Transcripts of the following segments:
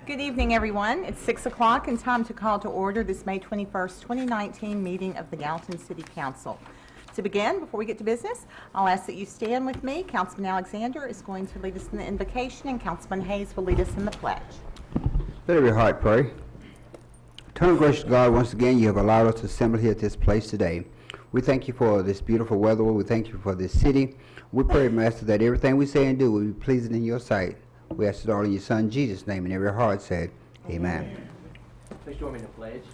Good evening, everyone. It's 6 o'clock and time to call to order this May 21st, 2019 meeting of the Gallatin City Council. To begin, before we get to business, I'll ask that you stand with me. Councilman Alexander is going to lead us in the invocation, and Councilman Hayes will lead us in the pledge. Let every heart pray. Eternal gracious God, once again, you have allowed us to assemble here at this place today. We thank you for this beautiful weather. We thank you for this city. We pray, Master, that everything we say and do will be pleasing in your sight. We ask it all in your Son, Jesus' name, and every heart said, Amen. Please join me in the pledge.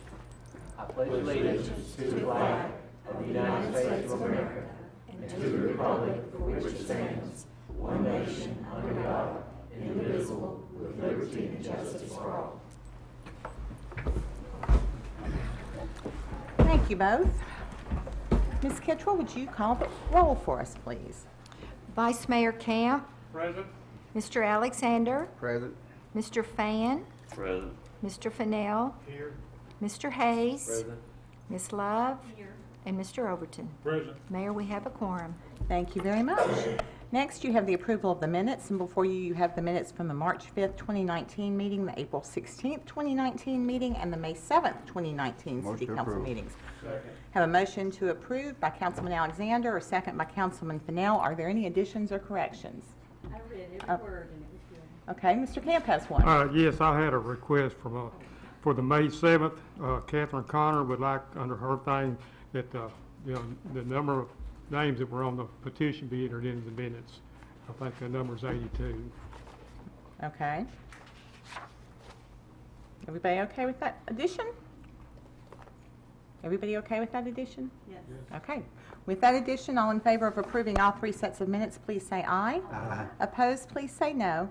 I pledge allegiance to the flag of the United States of America and to the republic for which it stands, one nation, under God, indivisible, with liberty and justice for all. Thank you both. Ms. Kittrell, would you call the roll for us, please? Vice Mayor Camp. Present. Mr. Alexander. Present. Mr. Fan. Present. Mr. Fennell. Here. Mr. Hayes. Present. Ms. Love. Here. And Mr. Overton. Present. Mayor, we have a quorum. Thank you very much. Next, you have the approval of the minutes, and before you have the minutes from the March 5th, 2019 meeting, the April 16th, 2019 meeting, and the May 7th, 2019 Motion City to Council approve. meetings. Second. Have a motion to approve by Councilman Alexander, a second by Councilman Fennell. Are there any additions or corrections? I read every word and it was good. Okay, Mr. Camp has one. Yes, I had a request from, for the May 7th. Catherine Connor would like, under her thing, that, the number of names that were on the petition be entered into the minutes. I think the number's 82. Okay. Everybody okay with that addition? Everybody okay with that addition? Yes. Okay. With that addition, all in favor of approving all three sets of minutes, please say aye. Aye. Opposed, please say no.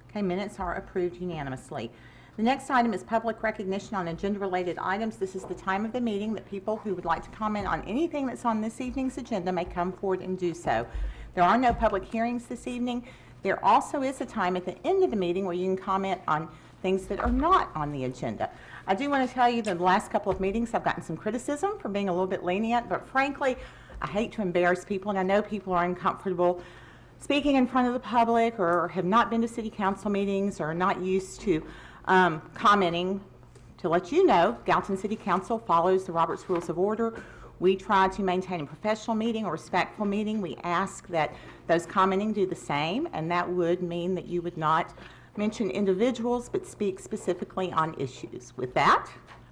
Okay, minutes are approved unanimously. The next item is public recognition on agenda-related items. This is the time of the meeting that people who would like to comment on anything that's on this evening's agenda may come forward and do so. There are no public hearings this evening. There also is a time at the end of the meeting where you can comment on things that are not on the agenda. I do want to tell you that the last couple of meetings I've gotten some criticism for being a little bit lenient, but frankly, I hate to embarrass people, and I know people are uncomfortable speaking in front of the public or have not been to city council meetings or are not used to commenting. To let you know, Gallatin City Council follows the Robert's Rules of Order. We try to maintain a professional meeting, a respectful meeting. We ask that those commenting do the same, and that would mean that you would not mention individuals but speak specifically on issues. With that,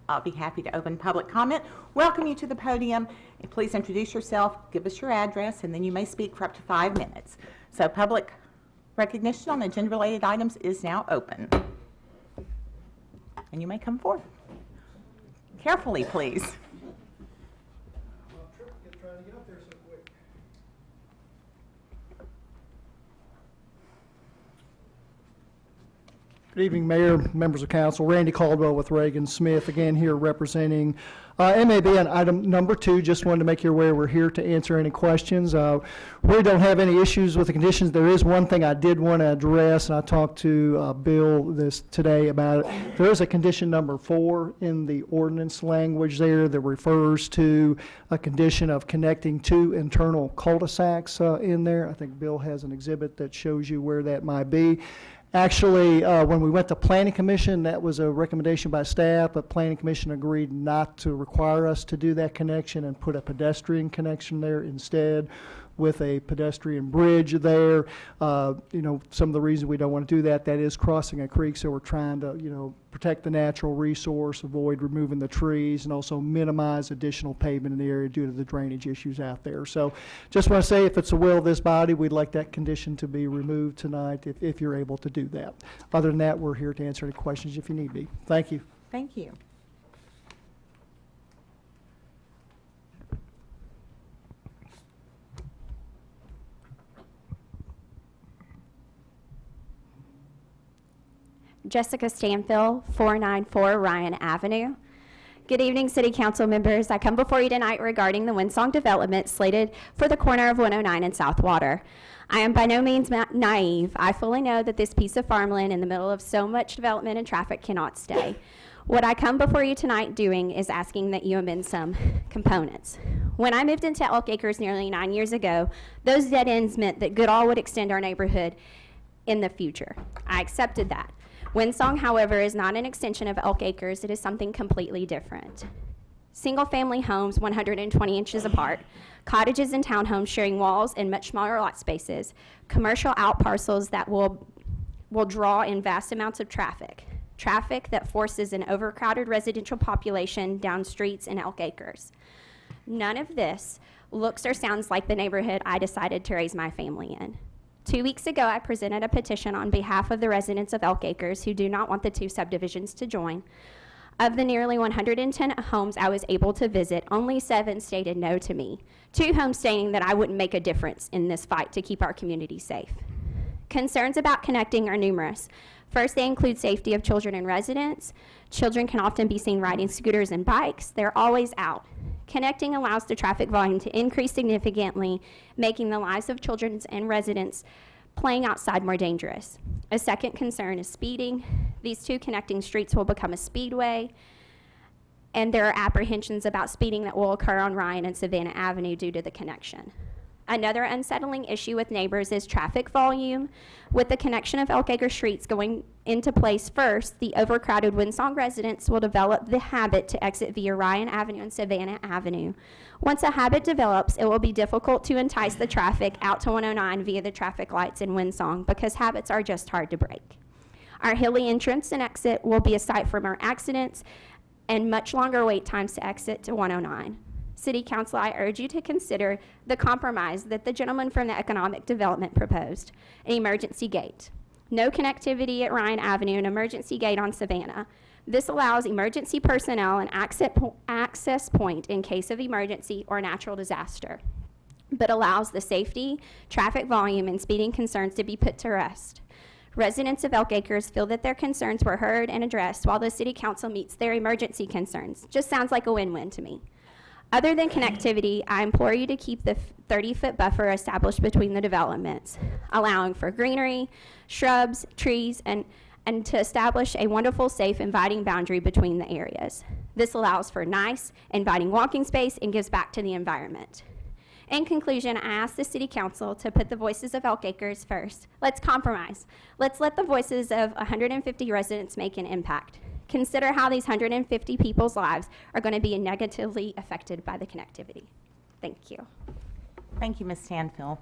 I'll be happy to open public comment. Welcome you to the podium, and please introduce yourself, give us your address, and then you may speak for up to 5 minutes. So public recognition on agenda-related items is now open. And you may come forward. Carefully, please. Trying to get up there so quick. Good evening, Mayor, members of council. Randy Caldwell with Reagan Smith, again here representing MAB on item number 2. Just wanted to make you aware we're here to answer any questions. We don't have any issues with the conditions. There is one thing I did want to address, and I talked to Bill this today about it. There is a condition number 4 in the ordinance language there that refers to a condition of connecting 2 internal cul-de-sacs in there. I think Bill has an exhibit that shows you where that might be. Actually, when we went to Planning Commission, that was a recommendation by staff, but Planning Commission agreed not to require us to do that connection and put a pedestrian connection there instead with a pedestrian bridge there. Some of the reasons we don't want to do that is crossing a creek, so we're trying to, protect the natural resource, avoid removing the trees, and also minimize additional pavement in the area due to the drainage issues out there. So just want to say, if it's the will of this body, we'd like that condition to be removed tonight if you're able to do that. Other than that, we're here to answer any questions if you need be. Thank you. Thank you. Jessica Stanfield, 494 Ryan Avenue. Good evening, City Council members. I come before you tonight regarding the Windsong development slated for the corner of 109 and South Water. I am by no means naive. I fully know that this piece of farmland in the middle of so much development and traffic cannot stay. What I come before you tonight doing is asking that you amend some components. When I moved into Elk Acres nearly 9 years ago, those dead ends meant that Goodall would extend our neighborhood in the future. I accepted that. Windsong, however, is not an extension of Elk Acres. It is something completely different. Single-family homes 120 inches apart, cottages and townhomes sharing walls and much smaller lot spaces, commercial out parcels that will draw in vast amounts of traffic that forces an overcrowded residential population down streets in Elk Acres. None of this looks or sounds like the neighborhood I decided to raise my family in. 2 weeks ago, I presented a petition on behalf of the residents of Elk Acres who do not want the two subdivisions to join. Of the nearly 110 homes I was able to visit, only 7 stated no to me. 2 homes stating that I wouldn't make a difference in this fight to keep our community safe. Concerns about connecting are numerous. First, they include safety of children and residents. Children can often be seen riding scooters and bikes. They're always out. Connecting allows the traffic volume to increase significantly, making the lives of children and residents playing outside more dangerous. A second concern is speeding. These 2 connecting streets will become a speedway, and there are apprehensions about speeding that will occur on Ryan and Savannah Avenue due to the connection. Another unsettling issue with neighbors is traffic volume. With the connection of Elk Acre streets going into place first, the overcrowded Windsong residents will develop the habit to exit via Ryan Avenue and Savannah Avenue. Once a habit develops, it will be difficult to entice the traffic out to 109 via the traffic lights in Windsong because habits are just hard to break. Our hilly entrance and exit will be a site for more accidents and much longer wait times to exit to 109. City Council, I urge you to consider the compromise that the gentleman from the Economic Development proposed, an emergency gate. No connectivity at Ryan Avenue, an emergency gate on Savannah. This allows emergency personnel an access point in case of emergency or natural disaster, but allows the safety, traffic volume, and speeding concerns to be put to rest. Residents of Elk Acres feel that their concerns were heard and addressed while the City Council meets their emergency concerns. Just sounds like a win-win to me. Other than connectivity, I implore you to keep the 30-foot buffer established between the developments, allowing for greenery, shrubs, trees, and to establish a wonderful, safe, inviting boundary between the areas. This allows for nice, inviting walking space and gives back to the environment. In conclusion, I ask the City Council to put the voices of Elk Acres first. Let's compromise. Let's let the voices of 150 residents make an impact. Consider how these 150 people's lives are going to be negatively affected by the connectivity. Thank you. Thank you, Ms. Stanfield.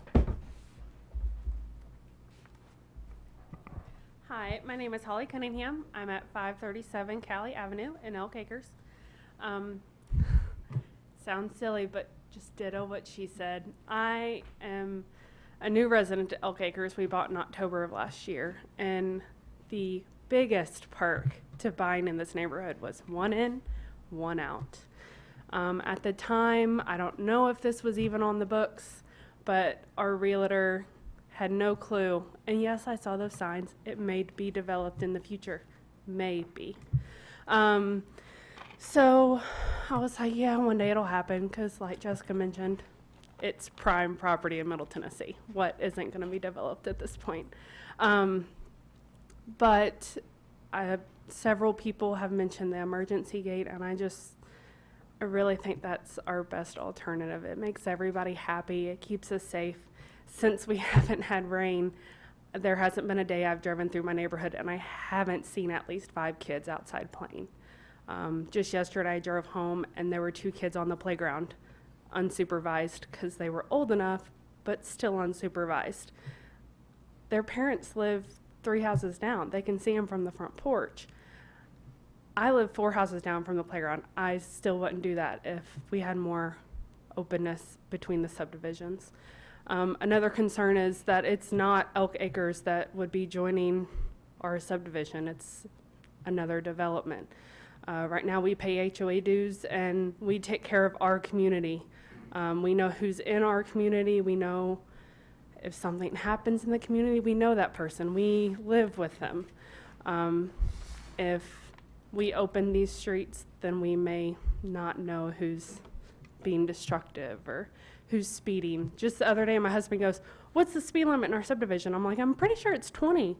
Hi, my name is Holly Cunningham. I'm at 537 Cali Avenue in Elk Acres. Sounds silly, but just ditto what she said. I am a new resident at Elk Acres. We bought in October of last year, and the biggest perk to buying in this neighborhood was 1 in, 1 out. At the time, I don't know if this was even on the books, but our realtor had no clue. And yes, I saw those signs. It may be developed in the future. Maybe. So I was like, yeah, one day it'll happen, because like Jessica mentioned, it's prime property in Middle Tennessee. What isn't going to be developed at this point? But several people have mentioned the emergency gate, and I really think that's our best alternative. It makes everybody happy. It keeps us safe. Since we haven't had rain, there hasn't been a day I've driven through my neighborhood and I haven't seen at least 5 kids outside playing. Just yesterday I drove home and there were 2 kids on the playground, unsupervised, because they were old enough, but still unsupervised. Their parents live 3 houses down. They can see them from the front porch. I live 4 houses down from the playground. I still wouldn't do that if we had more openness between the subdivisions. Another concern is that it's not Elk Acres that would be joining our subdivision. It's another development. Right now we pay HOA dues and we take care of our community. We know who's in our community. We know if something happens in the community, we know that person. We live with them. If we open these streets, then we may not know who's being destructive or who's speeding. Just the other day, my husband goes, "What's the speed limit in our subdivision?" I'm like, "I'm pretty sure it's 20,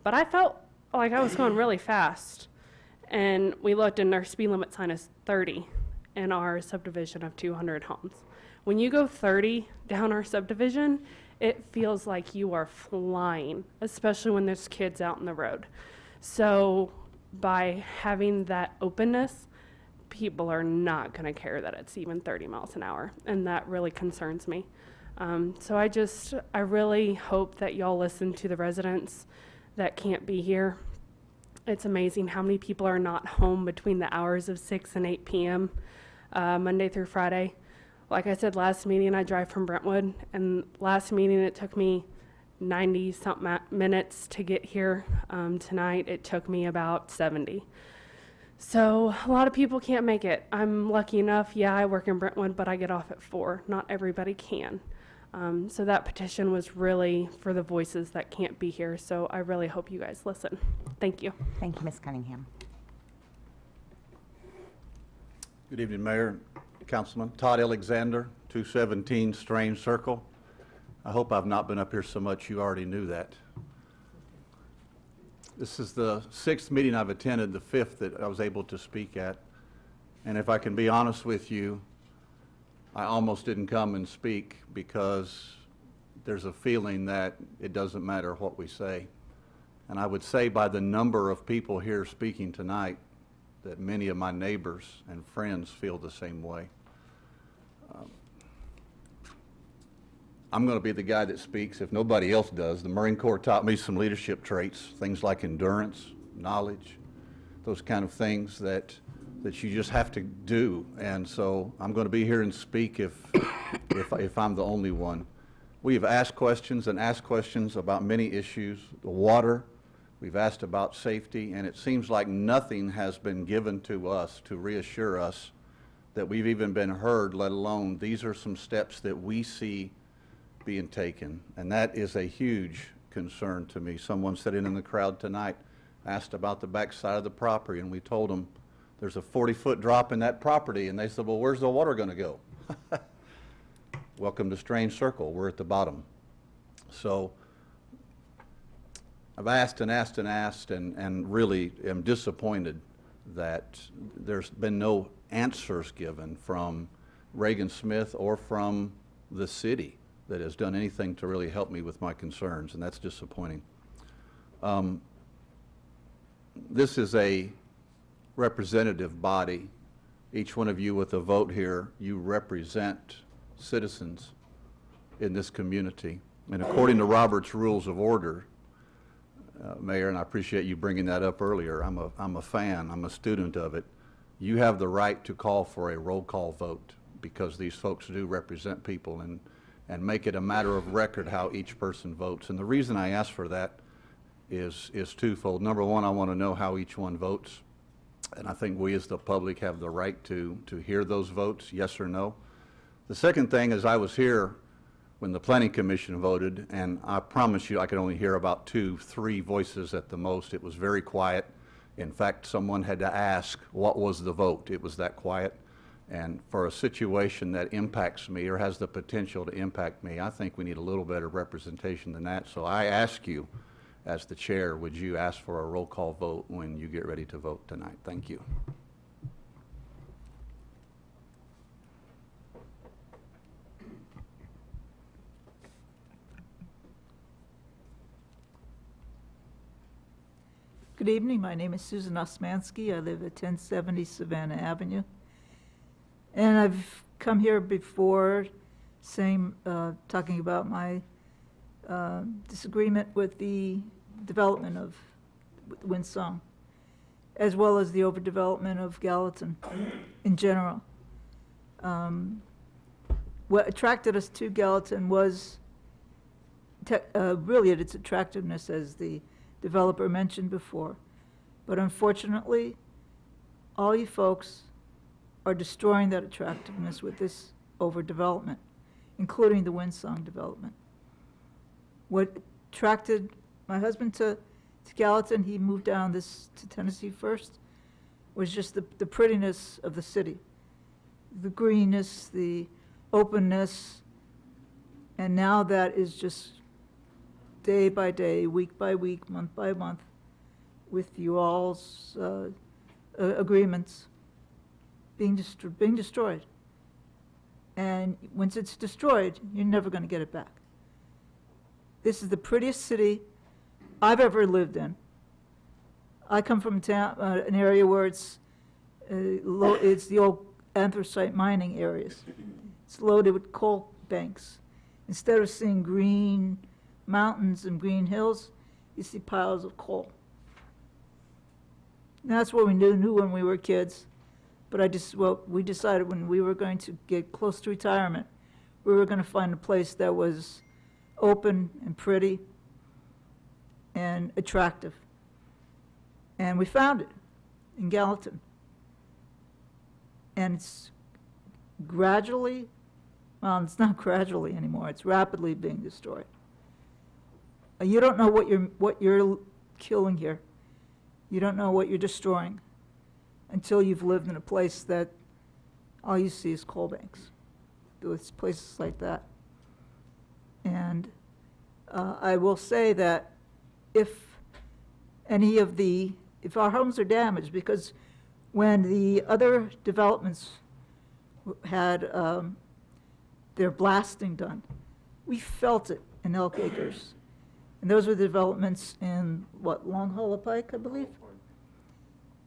but I felt like I was going really fast." And we looked, and our speed limit sign is 30 in our subdivision of 200 homes. When you go 30 down our subdivision, it feels like you are flying, especially when there's kids out in the road. So by having that openness, people are not going to care that it's even 30 miles an hour, and that really concerns me. So I really hope that y'all listen to the residents that can't be here. It's amazing how many people are not home between the hours of 6 and 8 p.m. Monday through Friday. Like I said, last meeting I drive from Brentwood, and last meeting it took me 90-something minutes to get here. Tonight it took me about 70. So a lot of people can't make it. I'm lucky enough, yeah, I work in Brentwood, but I get off at 4. Not everybody can. So that petition was really for the voices that can't be here. So I really hope you guys listen. Thank you. Thank you, Ms. Cunningham. Good evening, Mayor, Councilman. Todd Alexander, 217 Strange Circle. I hope I've not been up here so much you already knew that. This is the 6th meeting I've attended, the 5th that I was able to speak at. And if I can be honest with you, I almost didn't come and speak because there's a feeling that it doesn't matter what we say. And I would say by the number of people here speaking tonight that many of my neighbors and friends feel the same way. I'm going to be the guy that speaks if nobody else does. The Marine Corps taught me some leadership traits, things like endurance, knowledge, those kind of things that you just have to do. And so I'm going to be here and speak if I'm the only one. We have asked questions and asked questions about many issues, the water, we've asked about safety, and it seems like nothing has been given to us to reassure us that we've even been heard, let alone these are some steps that we see being taken. And that is a huge concern to me. Someone sitting in the crowd tonight asked about the backside of the property, and we told them there's a 40-foot drop in that property, and they said, well, where's the water going to go? Welcome to Strange Circle. We're at the bottom. So I've asked and asked and asked, and really am disappointed that there's been no answers given from Reagan Smith or from the city that has done anything to really help me with my concerns, and that's disappointing. This is a representative body. Each one of you with a vote here, you represent citizens in this community. And according to Robert's Rules of Order, Mayor, and I appreciate you bringing that up earlier, I'm a fan, I'm a student of it, you have the right to call for a roll call vote because these folks do represent people and make it a matter of record how each person votes. And the reason I ask for that is twofold. Number one, I want to know how each one votes. And I think we as the public have the right to hear those votes, yes or no. The second thing is I was here when the Planning Commission voted, and I promise you I could only hear about 2-3 voices at the most. It was very quiet. In fact, someone had to ask, what was the vote? It was that quiet. And for a situation that impacts me or has the potential to impact me, I think we need a little better representation than that. So I ask you, as the chair, would you ask for a roll call vote when you get ready to vote tonight? Thank you. Good evening, my name is Susan Osmansky. I live at 1070 Savannah Avenue. And I've come here before talking about my disagreement with the development of Windsong, as well as the overdevelopment of Gallatin in general. What attracted us to Gallatin was really its attractiveness, as the developer mentioned before. But unfortunately, all you folks are destroying that attractiveness with this overdevelopment, including the Windsong development. What attracted my husband to Gallatin, he moved down to Tennessee first, was just the prettiness of the city, the greenness, the openness, and now that is just day by day, week by week, month by month, with you all's agreements being destroyed. And once it's destroyed, you're never going to get it back. This is the prettiest city I've ever lived in. I come from an area where it's the old anthracite mining areas. It's loaded with coal banks. Instead of seeing green mountains and green hills, you see piles of coal. And that's what we knew when we were kids. But we decided when we were going to get close to retirement, we were going to find a place that was open and pretty and attractive. And we found it in Gallatin. And it's gradually, well, it's not gradually anymore, it's rapidly being destroyed. You don't know what you're killing here. You don't know what you're destroying until you've lived in a place that all you see is coal banks. There's places like that. And I will say that if our homes are damaged, because when the other developments had their blasting done, we felt it in Elk Acres. And those were the developments in, Long Hollow Pike, I believe?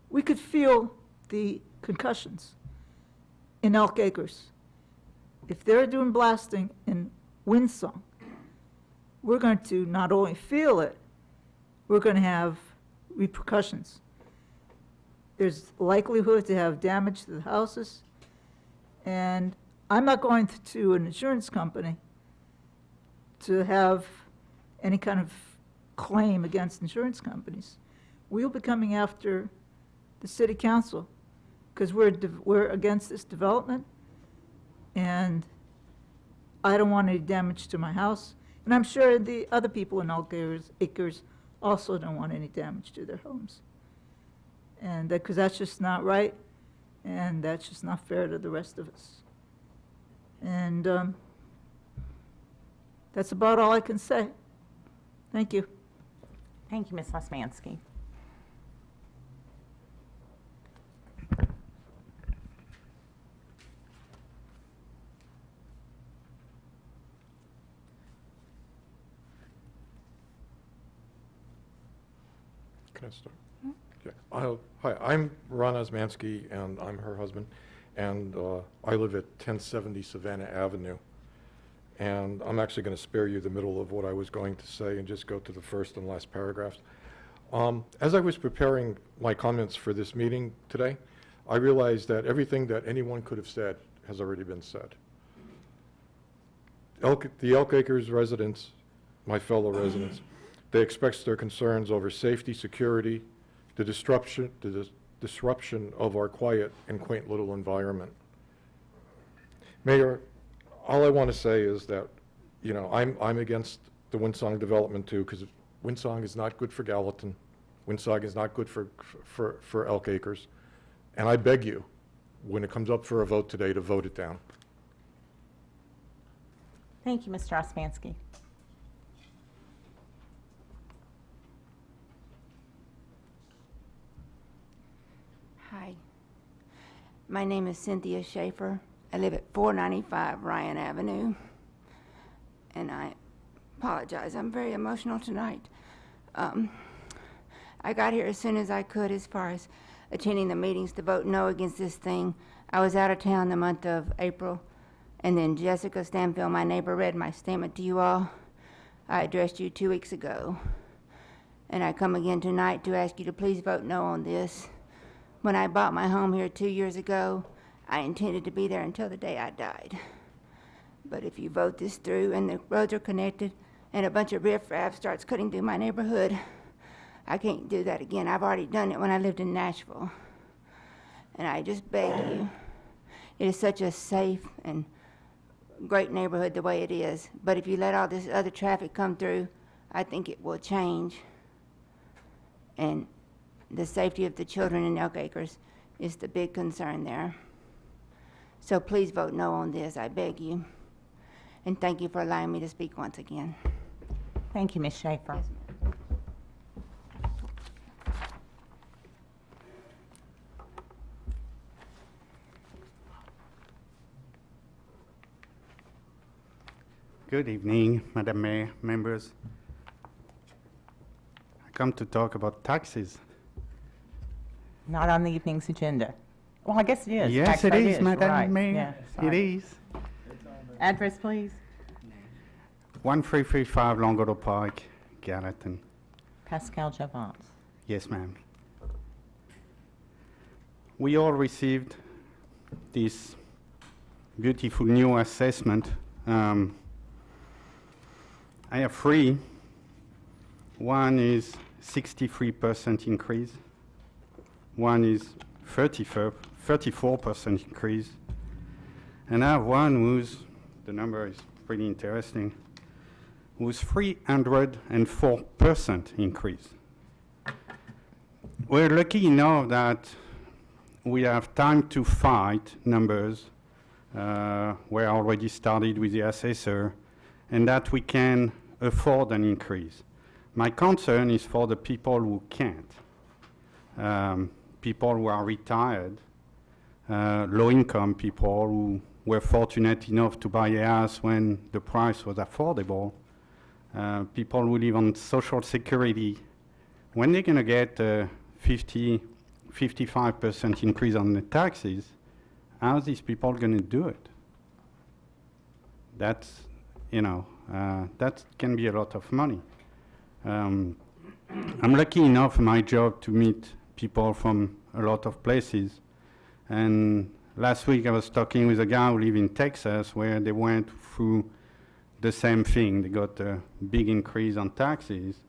We could feel the concussions in Elk Acres. If they're doing blasting in Windsong, we're going to not only feel it, we're going to have repercussions. There's likelihood to have damage to the houses, and I'm not going to an insurance company to have any kind of claim against insurance companies. We'll be coming after the city council because we're against this development, and I don't want any damage to my house. And I'm sure the other people in Elk Acres also don't want any damage to their homes. And because that's just not right, and that's just not fair to the rest of us. And that's about all I can say. Thank you. Thank you, Ms. Lesmansky. Can I start? Okay. Hi, I'm Ron Osmansky, and I'm her husband, and I live at 1070 Savannah Avenue. And I'm actually going to spare you the middle of what I was going to say and just go to the first and last paragraphs. As I was preparing my comments for this meeting today, I realized that everything that anyone could have said has already been said. The Elk Acres residents, my fellow residents, they expressed their concerns over safety, security, the disruption of our quiet and quaint little environment. Mayor, all I want to say is that, you know, I'm against the Windsong development too, because Windsong is not good for Gallatin. Windsong is not good for Elk Acres. And I beg you, when it comes up for a vote today, to vote it down. Thank you, Mr. Osmansky. Hi. My name is Cynthia Schaefer. I live at 495 Ryan Avenue. And I apologize, I'm very emotional tonight. I got here as soon as I could as far as attending the meetings to vote no against this thing. I was out of town the month of April, and then Jessica Stanfield, my neighbor, read my statement to you all. I addressed you 2 weeks ago. And I come again tonight to ask you to please vote no on this. When I bought my home here 2 years ago, I intended to be there until the day I died. But if you vote this through and the roads are connected and a bunch of riffraff starts cutting through my neighborhood, I can't do that again. I've already done it when I lived in Nashville. And I just beg you. It is such a safe and great neighborhood the way it is. But if you let all this other traffic come through, I think it will change. And the safety of the children in Elk Acres is the big concern there. So please vote no on this, I beg you. And thank you for allowing me to speak once again. Thank you, Ms. Schaefer. Yes, ma'am. Good evening, Madam Mayor, members. I come to talk about taxes. Not on the evening's agenda. Well, I guess it is. Yes, Tax it rate is, You're Madam right. Mayor. Yeah, It sorry. is. Address, please. 1335 Longodo Park, Gallatin. Pascal Javance. Yes, ma'am. We all received this beautiful new assessment. I have three. One is 63% increase. One is 34% increase. And I have one whose, the number is pretty interesting, who's 304% increase. We're lucky enough that we have time to fight numbers. We already started with the assessor, and that we can afford an increase. My concern is for the people who can't. People who are retired, low-income people who were fortunate enough to buy a house when the price was affordable, people who live on Social Security. When they're going to get a 55% increase on the taxes, how are these people going to do it? That's, that can be a lot of money. I'm lucky enough in my job to meet people from a lot of places. And last week I was talking with a guy who lives in Texas where they went through the same thing. They got a big increase on taxes.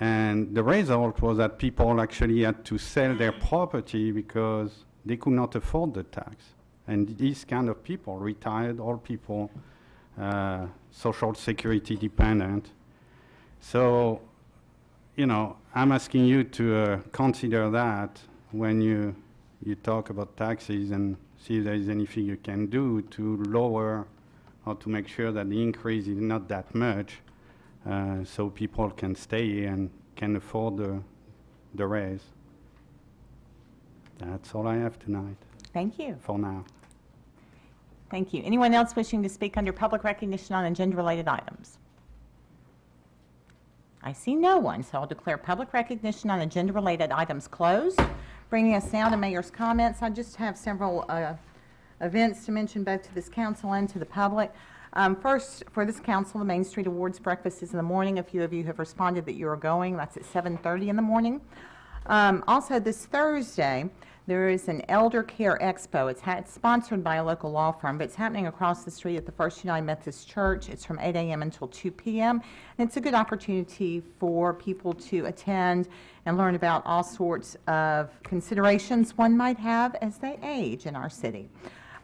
And the result was that people actually had to sell their property because they could not afford the tax. And these kind of people, retired, old people, Social Security dependent. So, I'm asking you to consider that when you talk about taxes and see if there is anything you can do to lower or to make sure that the increase is not that much, so people can stay and can afford the raise. That's all I have tonight Thank you. for now. Thank you. Anyone else wishing to speak under public recognition on agenda-related items? I see no one, so I'll declare public recognition on agenda-related items closed. Bringing us now to mayor's comments. I just have several events to mention both to this council and to the public. First, for this council, the Main Street Awards breakfast is in the morning. A few of you have responded that you are going. That's at 7:30 in the morning. Also, this Thursday, there is an Elder Care Expo. It's sponsored by a local law firm, but it's happening across the street at the First United Methodist Church. It's from 8 a.m. until 2 p.m., and it's a good opportunity for people to attend and learn about all sorts of considerations one might have as they age in our city.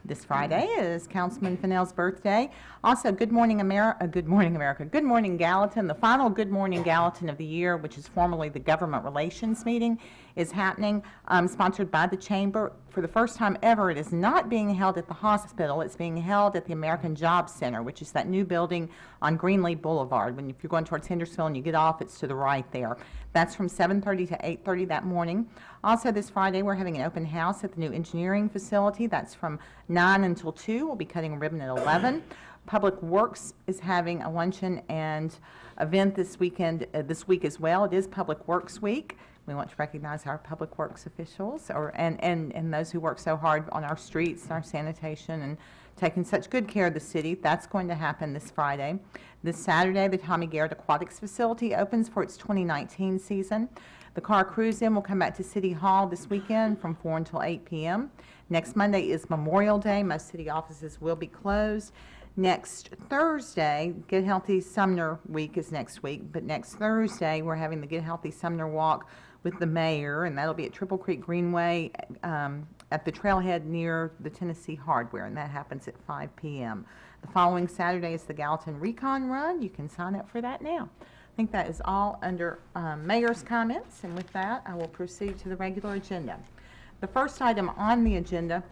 This Friday is Councilman Fennell's birthday. Also, Good Morning America, Good Morning Gallatin. The final Good Morning Gallatin of the year, which is formally the Government Relations meeting, is happening, sponsored by the Chamber. For the first time ever, it is not being held at the hospital. It's being held at the American Jobs Center, which is that new building on Greenlee Boulevard. If you're going towards Hendersonville and you get off, it's to the right there. That's from 7:30 to 8:30 that morning. Also, this Friday, we're having an open house at the new engineering facility. That's from 9 until 2. We'll be cutting a ribbon at 11. Public Works is having a luncheon and event this weekend, this week as well. It is Public Works Week. We want to recognize our Public Works officials and those who work so hard on our streets, our sanitation, and taking such good care of the city. That's going to happen this Friday. This Saturday, the Tommy Garrett Aquatics Facility opens for its 2019 season. The car cruise-in will come back to City Hall this weekend from 4 until 8 p.m. Next Monday is Memorial Day. Most city offices will be closed. Next Thursday, Get Healthy Sumner Week is next week, but next Thursday, we're having the Get Healthy Sumner Walk with the mayor, and that'll be at Triple Creek Greenway at the trailhead near the Tennessee Hardware, and that happens at 5 p.m. The following Saturday is the Gallatin Recon Run. You can sign up for that now. I think that is all under mayor's comments, and with that, I will proceed to the regular agenda. The first item on the agenda,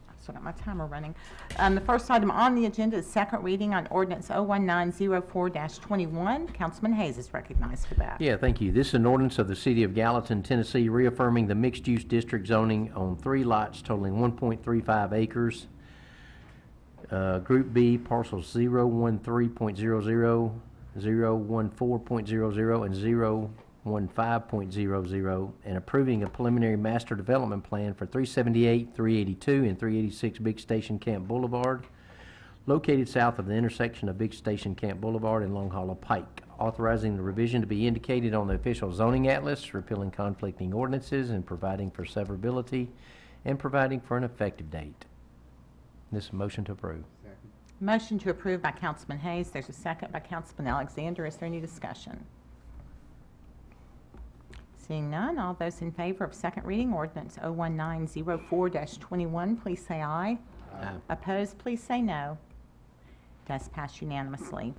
I've still got my timer running. The first item on the agenda is second reading on ordinance 01904-21. Councilman Hayes is recognized for that. Yeah, thank you. This is an ordinance of the City of Gallatin, Tennessee, reaffirming the mixed-use district zoning on 3 lots totaling 1.35 acres. Group B, parcels 013.00, 014.00, and 015.00, and approving a preliminary master development plan for 378, 382, and 386 Big Station Camp Boulevard, located south of the intersection of Big Station Camp Boulevard and Long Hollow Pike, authorizing the revision to be indicated on the official zoning atlas, repealing conflicting ordinances, and providing for severability, and providing for an effective date. This motion to approve. Motion to approve by Councilman Hayes. There's a second by Councilman Alexander. Is there any discussion? Seeing none, all those in favor of second reading ordinance 01904-21, please say aye. Aye. Opposed, please say no. Does pass unanimously.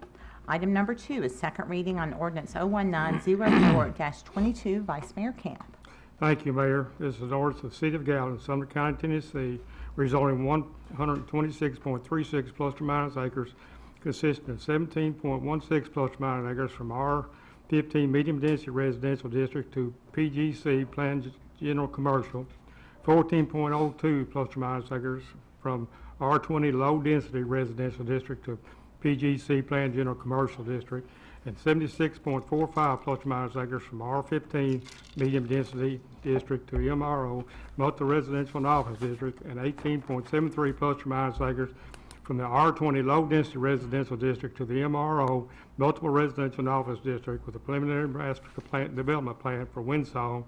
Item number 2 is second reading on ordinance 01904-22. Vice Mayor Camp. Thank you, Mayor. This is an ordinance of the City of Gallatin, Sumner County, Tennessee, rezoning 126.36 plus or minus acres, consisting of 17.16 plus or minus acres from R15 medium density residential district to PGC planned general commercial, 14.02 plus or minus acres from R20 low density residential district to PGC planned general commercial district, and 76.45 plus or minus acres from R15 medium density district to MRO multi-residential and office district, and 18.73 plus or minus acres from the R20 low density residential district to the MRO multiple residential and office district with a preliminary master development plan for Windsong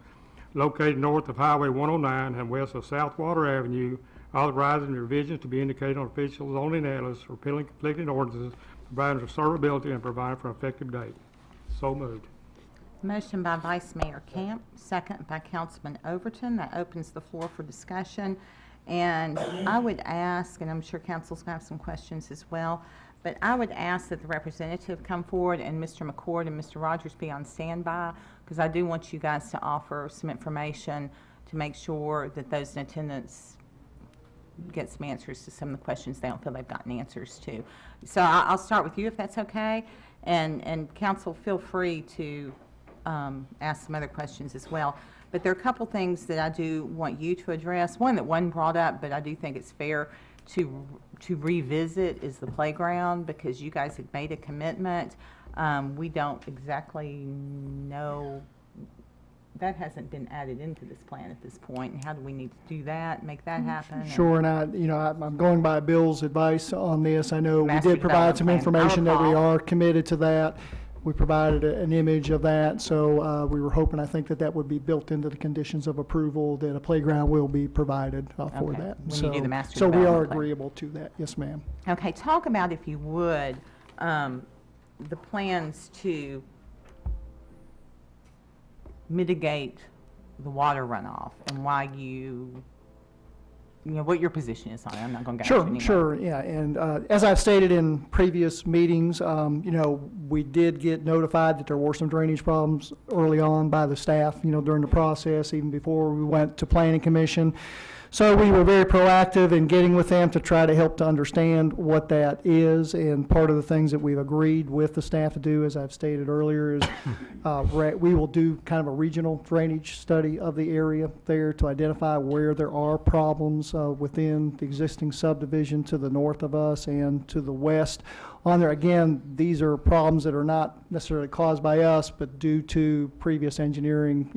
located north of Highway 109 and west of Southwater Avenue, authorizing revisions to be indicated on official zoning atlas, repealing conflicting ordinances, providing for servability, and providing for an effective date. So moved. Motion by Vice Mayor Camp, second by Councilman Overton. That opens the floor for discussion. And I would ask, and I'm sure council's going to have some questions as well, but I would ask that the representative come forward and Mr. McCord and Mr. Rogers be on standby, because I do want you guys to offer some information to make sure that those in attendance get some answers to some of the questions they don't feel they've gotten answers to. So I'll start with you if that's okay. And council, feel free to ask some other questions as well. But there are a couple things that I do want you to address. One that one brought up, but I do think it's fair to revisit, is the playground, because you guys have made a commitment. We don't exactly know, that hasn't been added into this plan at this point, and how do we need to do that, make that happen? Sure, and I'm going by Bill's advice on this. I know we Master did provide some development plan. information that we recall. are committed to that. We provided an image of that, so we were hoping, I think, that would be built into the conditions of approval, that a playground will be provided for Okay, that. when you do the master So we are development plan. agreeable to that, yes, ma'am. Okay, talk about, if you would, the plans to mitigate the water runoff and why you know, what your position is on it. I'm not going to go into it Sure, yeah, and as I've stated in previous meetings, we did get notified that there were some drainage problems early on by the staff, during the process, even before we went to Planning Commission. So we were very proactive in getting with them to try to help to understand what that is, and part of the things that we've agreed with the staff to do, as I've stated earlier, is we will do kind of a regional drainage study of the area there to identify where there are problems within the existing subdivision to the north of us and to the west. On there, again, these are problems that are not necessarily caused by us, but due to previous engineering,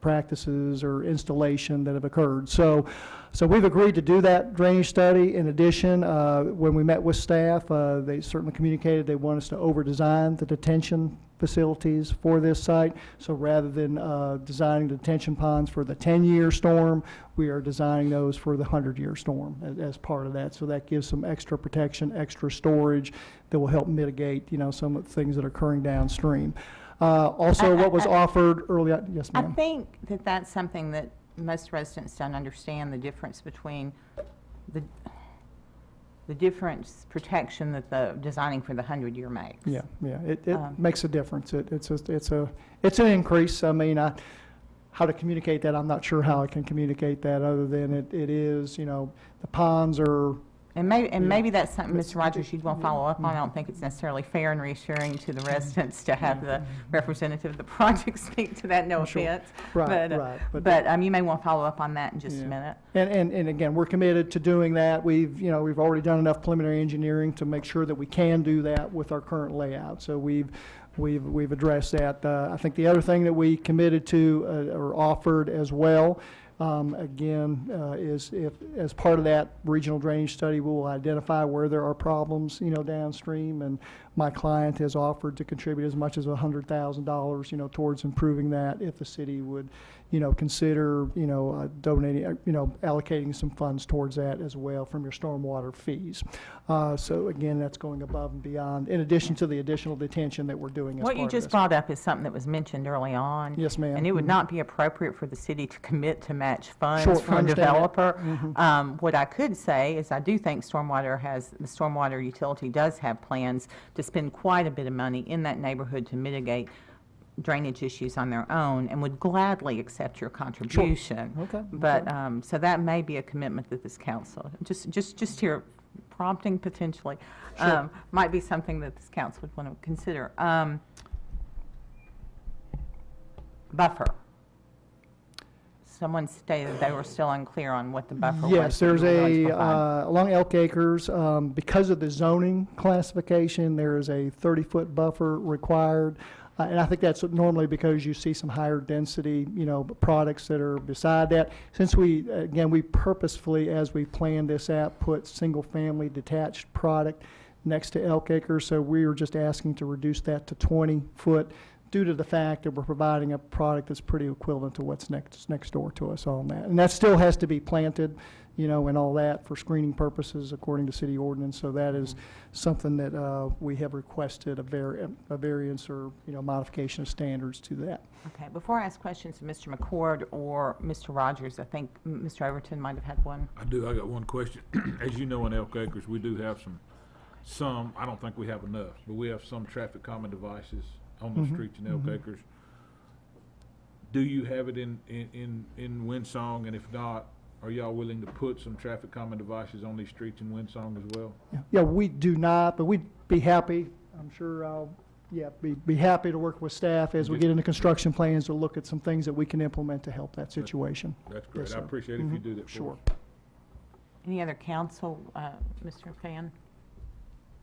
practices or installation that have occurred. So we've agreed to do that drainage study. In addition, when we met with staff, they certainly communicated they want us to over-design the detention facilities for this site. So rather than designing the detention ponds for the 10-year storm, we are designing those for the 100-year storm as part of that. So that gives some extra protection, extra storage that will help mitigate, some of the things that are occurring downstream. Also, what was offered early on, yes, I ma'am. think that that's something that most residents don't understand, the difference between the difference protection that the designing for the 100-year makes. Yeah, it makes a difference. It's an increase. I mean, how to communicate that. I'm not sure how I can communicate that other than it is, the ponds are, And maybe that's something, Mr. Rogers, you'd want to follow up on. I don't think it's necessarily fair and reassuring to the residents to have the representative of the project speak to that, no Sure. offense. Right, But, right, but- but you may want to follow up on that in just Yeah. a minute. and again, we're committed to doing that. We've already done enough preliminary engineering to make sure that we can do that with our current layout. So we've addressed that. I think the other thing that we committed to or offered as well, again, is if, as part of that regional drainage study, we will identify where there are problems, downstream, and my client has offered to contribute as much as $100,000, towards improving that if the city would, consider, donating, allocating some funds towards that as well from your stormwater fees. So again, that's going above and beyond, in addition to the additional detention that we're doing as part What of you this. just brought up is something that was mentioned early on. Yes, ma'am. And it would Mhm. not be appropriate for the city to commit to match funds Sure, I from a understand that. developer. What I could say is I do think the stormwater utility does have plans to spend quite a bit of money in that neighborhood to mitigate drainage issues on their own and would gladly accept your contribution. Okay, But, so that may be a commitment that this council, just here, prompting potentially, might be something that this council would want to consider. Buffer. Someone stated they were still unclear on what the buffer was. Yes, that you there's were willing to a, provide. along Elk Acres, because of the zoning classification, there is a 30-foot buffer required. And I think that's normally because you see some higher density, products that are beside that. Since we purposefully, as we planned this out, put single-family detached product next to Elk Acres, so we were just asking to reduce that to 20 foot due to the fact that we're providing a product that's pretty equivalent to what's next door to us on that. And that still has to be planted, and all that for screening purposes according to city ordinance. So that is something that we have requested a variance or, modification of standards to that. Okay, before I ask questions of Mr. McCord or Mr. Rogers, I think Mr. Overton might have had one. I do. I got one question. As you know, in Elk Acres, we do have some, I don't think we have enough, but we have some traffic calming devices on the streets in Elk Acres. Do you have it in Windsong? And if not, are y'all willing to put some traffic calming devices on these streets in Windsong as well? Yeah, we do not, but we'd be happy. I'm sure I'll, be happy to work with staff as we get into construction plans to look at some things that we can implement to help that situation. That's great. Yes, I sir. appreciate it if you do that for Sure. us. Any other council, Mr. Fan?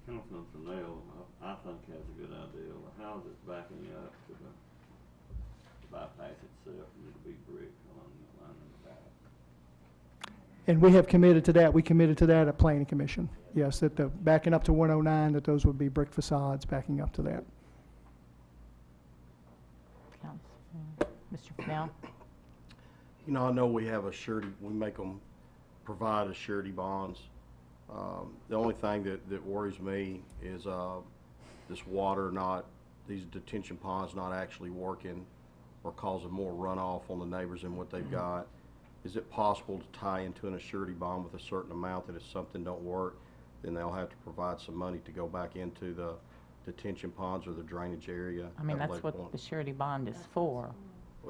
Councilman Fennell, I think has a good idea. The house is backing up to the bypass itself, and it'll be brick along the line in the back. And we have committed to that. We committed to that at Planning Commission. Yes, that the, backing up to 109, that those would be brick facades backing up to that. Mr. Fennell? I know we have a surety, we make them provide a surety bonds. The only thing that worries me is this water these detention ponds not actually working or causing more runoff on the neighbors than what they've got. Is it possible to tie into an surety bond with a certain amount that if something don't work, then they'll have to provide some money to go back into the detention ponds or the drainage area? I mean, at that's Lake what Point? the surety bond is for.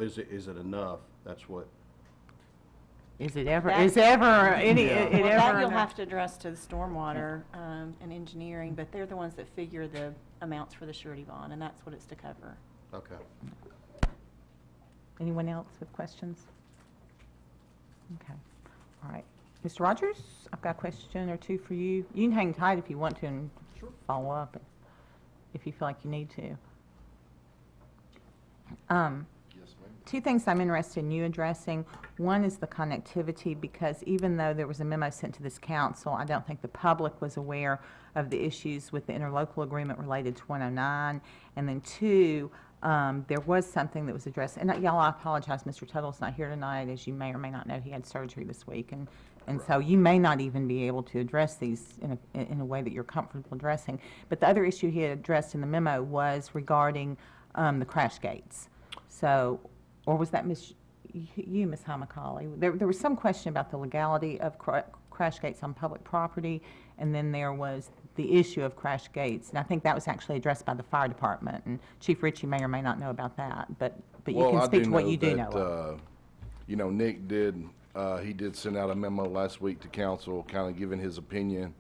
Is it enough? That's what. Is it ever, That- is ever any, Yeah. it Well, that ever? you'll have to address to the stormwater and engineering, but they're the ones that figure the amounts for the surety bond, and that's what it's to cover. Okay. Anyone else with questions? Okay, all right. Mr. Rogers, I've got a question or two for you. You can hang tight if you want to and follow up if you feel like you need to. Two things I'm interested in you addressing. One is the connectivity, because even though there was a memo sent to this council, I don't think the public was aware of the issues with the interlocal agreement related to 109. And then two, there was something that was addressed, and y'all, I apologize, Mr. Tuttle's not here tonight. As you may or may not know, he had surgery this week, and so you may not even be able to address these in a way that you're comfortable addressing. But the other issue he had addressed in the memo was regarding the crash gates. So, or was that Ms. Hamacali? There was some question about the legality of crash gates on public property, and then there was the issue of crash gates, and I think that was actually addressed by the fire department, and Chief Ritchie may or may not know about that, but but you can speak to what you do know of. That, you know, Nick did, he did send out a memo last week to council, kind of giving his opinion.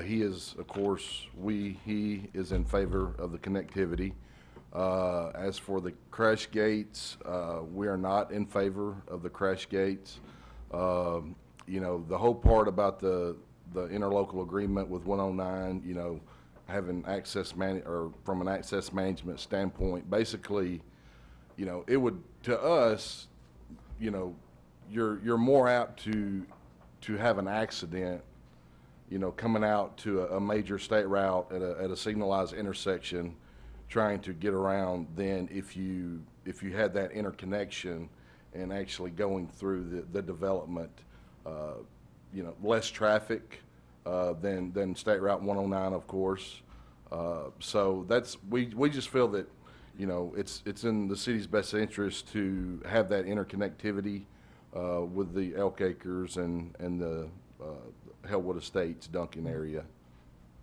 He is, of course, he is in favor of the connectivity. As for the crash gates, we are not in favor of the crash gates. You know, the whole part about the interlocal agreement with 109, you know, having access or from an access management standpoint, basically, you know, it would, to us, you know, you're more apt to have an accident, you know, coming out to a major state route at a signalized intersection, trying to get around than if you had that interconnection and actually going through the development. You know, less traffic than State Route 109, of course. So that's we just feel that, you know, it's in the city's best interest to have that interconnectivity with the Elk Acres and the Hellwood Estates, Duncan area.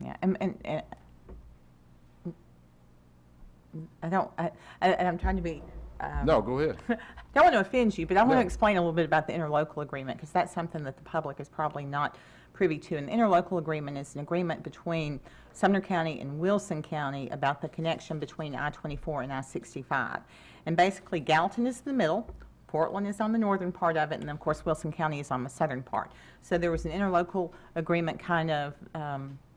Yeah, and I'm trying to be. No, go ahead. Don't want to offend you, but I want No. to explain a little bit about the interlocal agreement, because that's something that the public is probably not privy to. And the interlocal agreement is an agreement between Sumner County and Wilson County about the connection between I-24 and I-65. And basically, Gallatin is the middle, Portland is on the northern part of it, and then, of course, Wilson County is on the southern part. So there was an interlocal agreement kind of,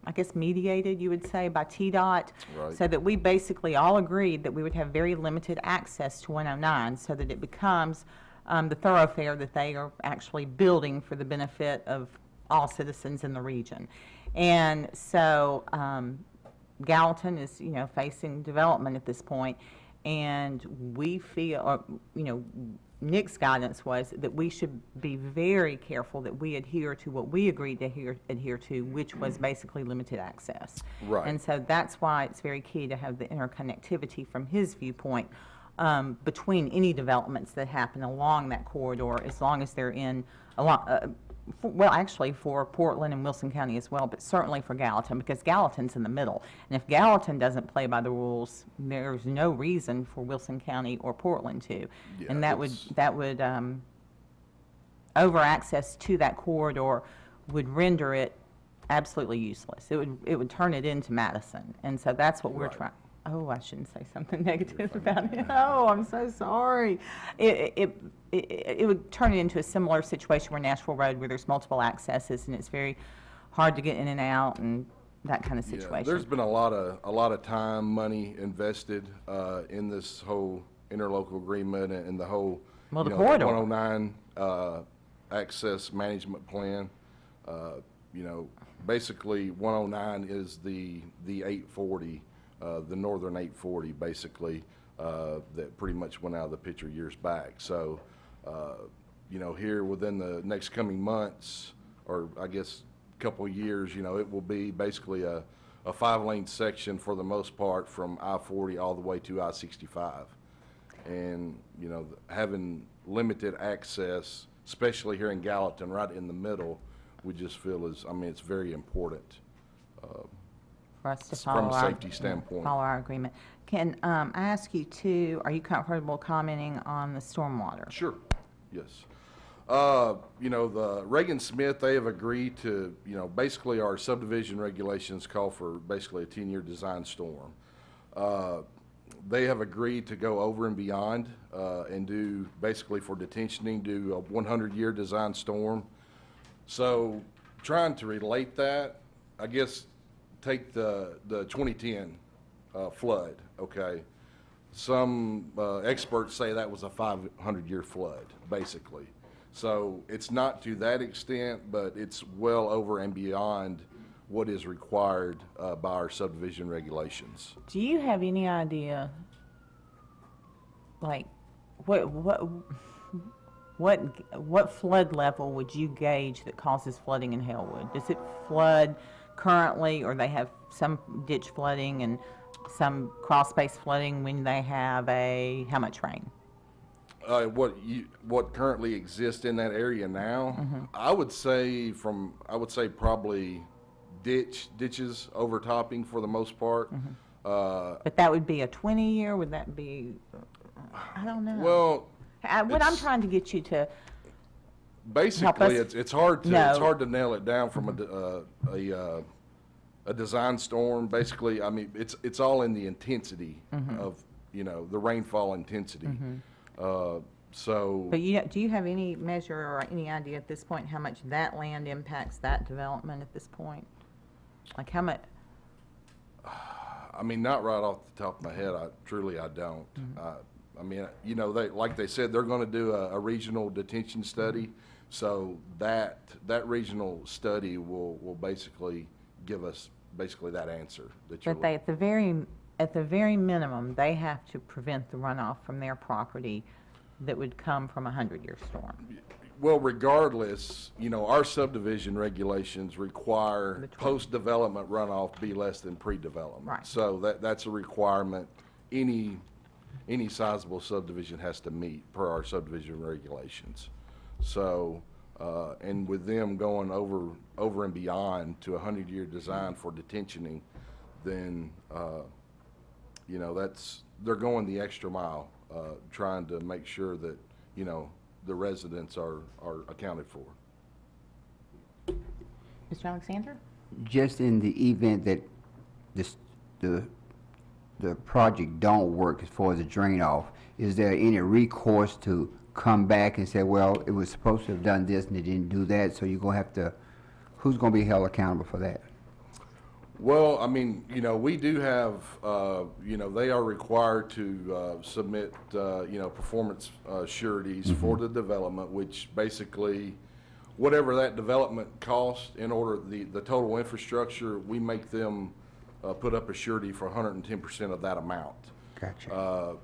I guess, mediated, you would say, by TDOT, Right. so that we basically all agreed that we would have very limited access to 109, so that it becomes the thoroughfare that they are actually building for the benefit of all citizens in the region. And so Gallatin is, you know, facing development at this point, and we feel, or, you know, Nick's guidance was that we should be very careful that we adhere to what we agreed to adhere to, which was basically limited access. Right. And so that's why it's very key to have the interconnectivity from his viewpoint between any developments that happen along that corridor, as long as they're in, well, actually for Portland and Wilson County as well, but certainly for Gallatin, because Gallatin's in the middle. And if Gallatin doesn't play by the rules, there's no reason for Wilson County or Portland to. Yeah, And that would over access to that corridor would render it absolutely useless. It would turn it into Madison. And so that's what we're Right. trying. Oh, I shouldn't say something negative about it. Oh, I'm so sorry. It would turn it into a similar situation where Nashville Road, where there's multiple accesses and it's very hard to get in and out and that kind of situation. Yeah, there's been a lot of time, money invested in this whole interlocal agreement and the whole, Well, the the corridor. 109 access management plan. You know, basically 109 is the 840, the northern 840, basically, that pretty much went out of the picture years back. So, you know, here within the next coming months, or I guess couple of years, you know, it will be basically a 5-lane section for the most part from I-40 all the way to I-65. And, you know, having limited access, especially here in Gallatin, right in the middle, we just feel is, I mean, it's very important. For us to From a follow safety standpoint. Follow our agreement. Can I ask you too, are you comfortable commenting on the stormwater? Sure, yes. You know, the Reagan Smith, they have agreed to, you know, basically our subdivision regulations call for basically a 10-year design storm. They have agreed to go over and beyond and do, basically for detentioning, do a 100-year design storm. So trying to relate that, I guess, take the 2010 flood, okay? Some experts say that was a 500-year flood, basically. So it's not to that extent, but it's well over and beyond what is required by our subdivision regulations. Do you have any idea, like, what flood level would you gauge that causes flooding in Hellwood? Does it flood currently, or they have some ditch flooding and some crawl space flooding when they have how much rain? What currently exists in that area now, Mm-hmm. I would say probably ditches overtopping for the most part. But that would be a 20-year, would that be? I don't know. Well, What I'm it's- trying to get you to, basically, us it's hard to know. nail it down from a design storm. Basically, I mean, it's all in the intensity of, the rainfall intensity. So, but do you have any measure or any idea at this point how much that land impacts that development at this point? Like how much? I mean, not right off the top of my head. I don't. I mean, like they said, they're going to do a regional detention study. So that regional study will basically give us that answer that you're. But they, at the very minimum, they have to prevent the runoff from their property that would come from a 100-year storm. Well, regardless, our subdivision regulations require post-development runoff be less than pre-development. Right. So that's a requirement any sizable subdivision has to meet per our subdivision regulations. So, and with them going over and beyond to a 100-year design for detentioning, then, they're going the extra mile, trying to make sure that, the residents are accounted for. Mr. Alexander? Just in the event that the project don't work as far as the drain off, is there any recourse to come back and say, well, it was supposed to have done this and it didn't do that, so you're going to have to, who's going to be held accountable for that? Well, I mean, we do have, they are required to submit, performance sureties for the development, which basically, whatever that development costs in order, the total infrastructure, we make them put up a surety for 110% of that amount. Gotcha.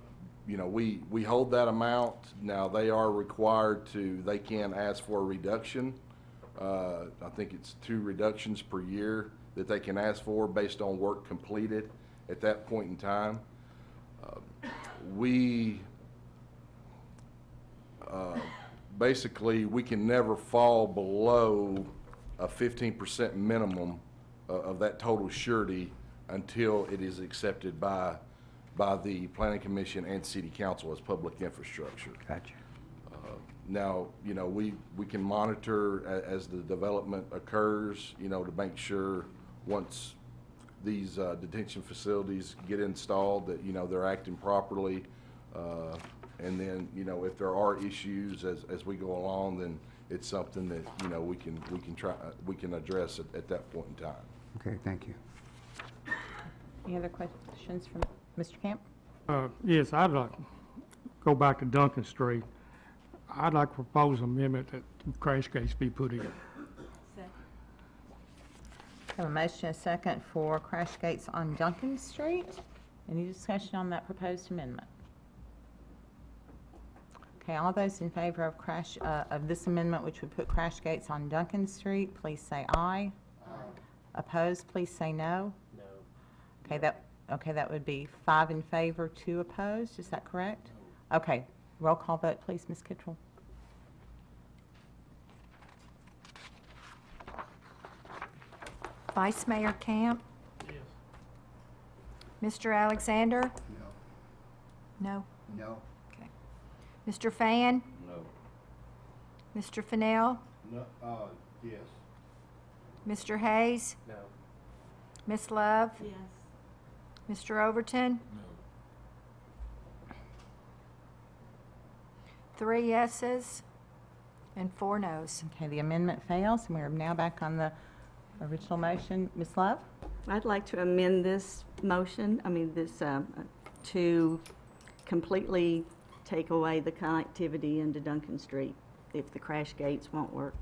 We hold that amount. Now, they are required they can ask for a reduction. I think it's 2 reductions per year that they can ask for based on work completed at that point in time. Basically, we can never fall below a 15% minimum of that total surety until it is accepted by the Planning Commission and City Council as public infrastructure. Gotcha. Now, we can monitor as the development occurs, to make sure once these detention facilities get installed that, they're acting properly. And then, if there are issues as we go along, then it's something that, we can address at that point in time. Okay, thank you. Any other questions from Mr. Camp? Yes, I'd like to go back to Duncan Street. I'd like to propose an amendment that crash gates be put in. Have a motion and a second for crash gates on Duncan Street. Any discussion on that proposed amendment? Okay, all those in favor of this amendment, which would put crash gates on Duncan Street, please say aye. Aye. Opposed, please say no. No. Okay, that would be 5 in favor, 2 opposed. Is that correct? Okay, roll call vote, please, Ms. Kittrell. Vice Mayor Camp? Mr. Alexander? No. No. Okay. Mr. Fan? No. Mr. Fennell? No, yes. Mr. Hayes? No. Miss Love? Yes. Mr. Overton? No. 3 yeses and 4 noes. Okay, the amendment fails, and we're now back on the original motion. Ms. Love? I'd like to amend this motion, to completely take away the connectivity into Duncan Street if the crash gates won't work.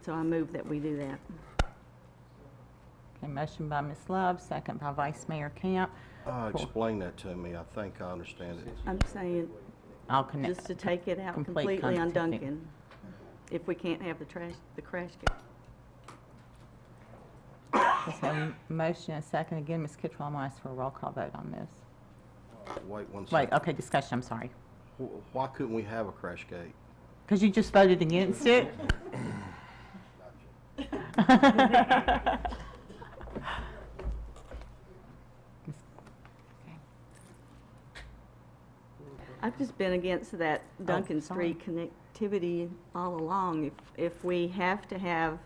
So I move that we do that. Okay, motion by Ms. Love, second by Vice Mayor Camp. Explain that to me. I think I understand it. I'm saying I'll connect. just to take it out Complete completely on connectivity. Duncan, if we can't have the crash gate. Let's have a motion and a second. Again, Ms. Kittrell, I'm going to ask for a roll call vote on this. Wait one Wait, second. okay, discussion, I'm sorry. Why couldn't we have a crash gate? Because you just voted against it? I've just been against that Duncan Street connectivity all along. If we have to have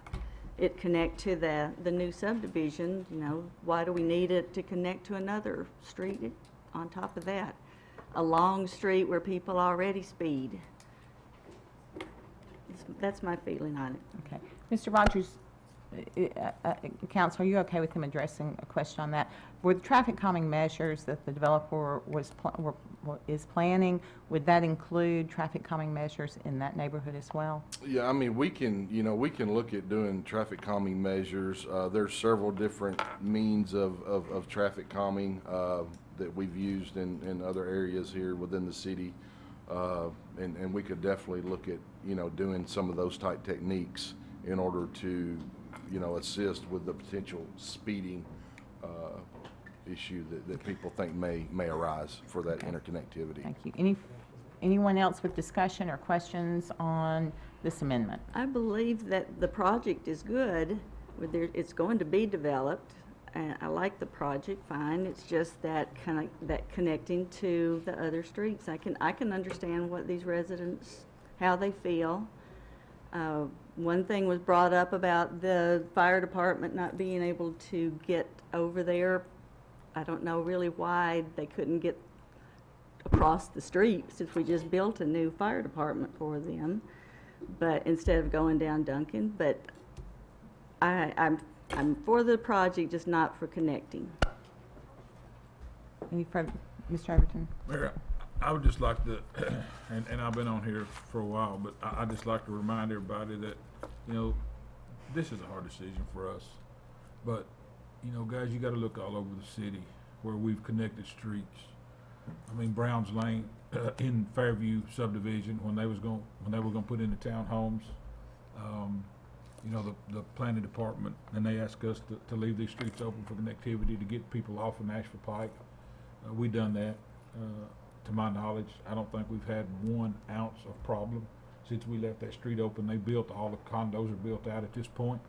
it connect to the new subdivision, you know, why do we need it to connect to another street on top of that? A long street where people already speed. That's my feeling on it. Okay. Mr. Rogers, Counsel, are you okay with him addressing a question on that? Were the traffic calming measures that the developer is planning, would that include traffic calming measures in that neighborhood as well? Yeah, I mean, we can look at doing traffic calming measures. There's several different means of traffic calming that we've used in other areas here within the city. And we could definitely look at, doing some of those type techniques in order to, assist with the potential speeding issue that people think may arise for that interconnectivity. Thank you. Anyone else with discussion or questions on this amendment? I believe that the project is good. It's going to be developed. I like the project fine. It's just that connecting to the other streets. I can understand what these residents, how they feel. One thing was brought up about the fire department not being able to get over there. I don't know really why they couldn't get across the street since we just built a new fire department for them, but instead of going down Duncan. But I'm for the project, just not for connecting. Any further, Mr. Overton? Mayor, I would just like to, and I've been on here for a while, but I'd just like to remind everybody that, this is a hard decision for us. But, guys, you got to look all over the city where we've connected streets. I mean, Browns Lane in Fairview subdivision, when they were going to put in the townhomes, the planning department, and they asked us to leave these streets open for connectivity to get people off of Nashville Pike. We done that. To my knowledge, I don't think we've had 1 ounce of problem since we left that street open. They built, all the condos are built out at this point.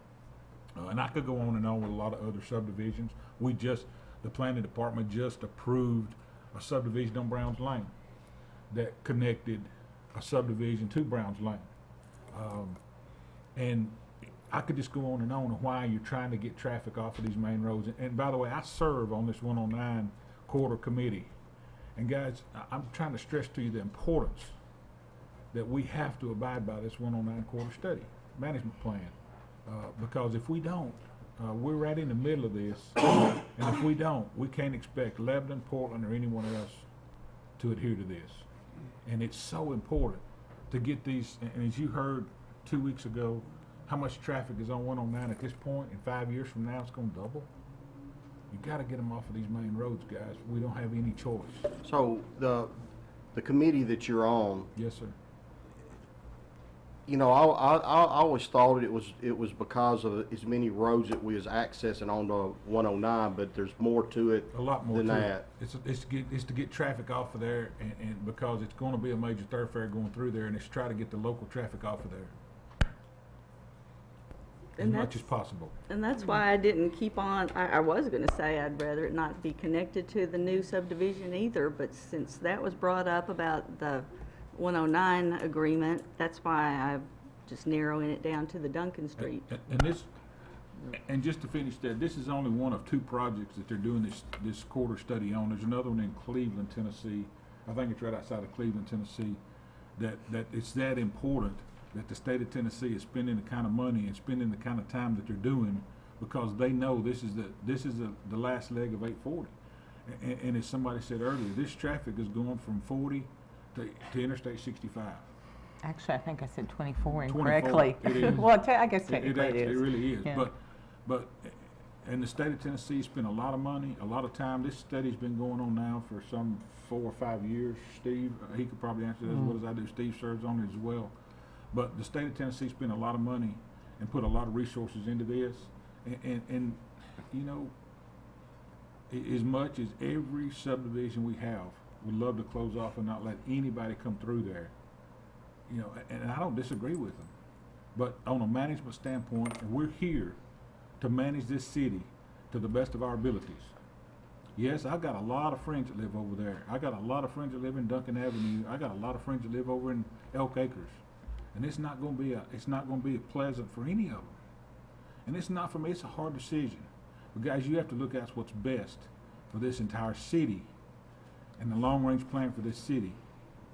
And I could go on and on with a lot of other subdivisions. The planning department just approved a subdivision on Browns Lane that connected a subdivision to Browns Lane. And I could just go on and why you're trying to get traffic off of these main roads. And by the way, I serve on this 109 corridor committee. And guys, I'm trying to stress to you the importance that we have to abide by this 109 corridor study, management plan. Because if we don't, we're right in the middle of this. And if we don't, we can't expect Lebanon, Portland, or anyone else to adhere to this. And it's so important to get these, and as you heard 2 weeks ago, how much traffic is on 109 at this point, and 5 years from now it's going to double. You got to get them off of these main roads, guys. We don't have any choice. So the committee that you're on, Yes, sir. I always thought it was because of as many roads that we was accessing on the 109, but there's more to it. A lot more than to that. it. It's to get traffic off of there, and because it's going to be a major thoroughfare going through there, and it's try to get the local traffic off of there as much as possible. And that's why I didn't keep on. I was going to say I'd rather it not be connected to the new subdivision either, but since that was brought up about the 109 agreement, that's why I'm just narrowing it down to the Duncan Street. And just to finish that, this is only one of 2 projects that they're doing this quarter study on. There's another one in Cleveland, Tennessee. I think it's right outside of Cleveland, Tennessee, that it's that important that the state of Tennessee is spending the kind of money and spending the kind of time that they're doing, because they know this is the last leg of 840. And as somebody said earlier, this traffic is going from 40 to Interstate 65. Actually, I think I said 24 24, incorrectly. it is. Well, I guess technically it It is. really is. Yeah. But and the state of Tennessee spent a lot of money, a lot of time. This study's been going on now for some 4 or 5 years. Steve, he could probably answer that as well as I do. Steve serves on it as well. But the state of Tennessee spent a lot of money and put a lot of resources into this. And as much as every subdivision we have would love to close off and not let anybody come through there, and I don't disagree with them. But on a management standpoint, we're here to manage this city to the best of our abilities. Yes, I got a lot of friends that live over there. I got a lot of friends that live in Duncan Avenue. I got a lot of friends that live over in Elk Acres. And it's not gonna be pleasant for any of them. And it's not for me, it's a hard decision. But guys, you have to look at what's best for this entire city and the long-range plan for this city.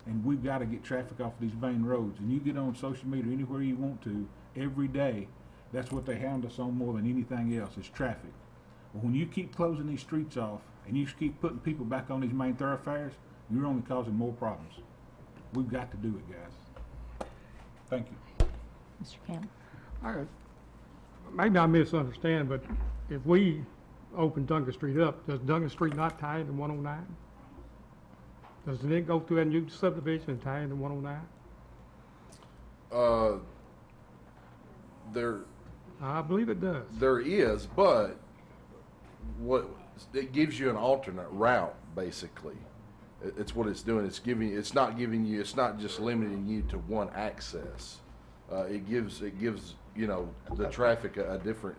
And we've got to get traffic off these main roads. And you get on social media anywhere you want to, every day, that's what they hound us on more than anything else, is traffic. But when you keep closing these streets off and you keep putting people back on these main thoroughfares, you're only causing more problems. We've got to do it, guys. Thank you. Mr. Camp? Maybe I misunderstand, but if we open Duncan Street up, does Duncan Street not tie into 109? Doesn't it go through that new subdivision and tie into 109? I believe it does. There is, but what it gives you an alternate route, basically. It's what it's doing. It's not just limiting you to one access. It gives the traffic a different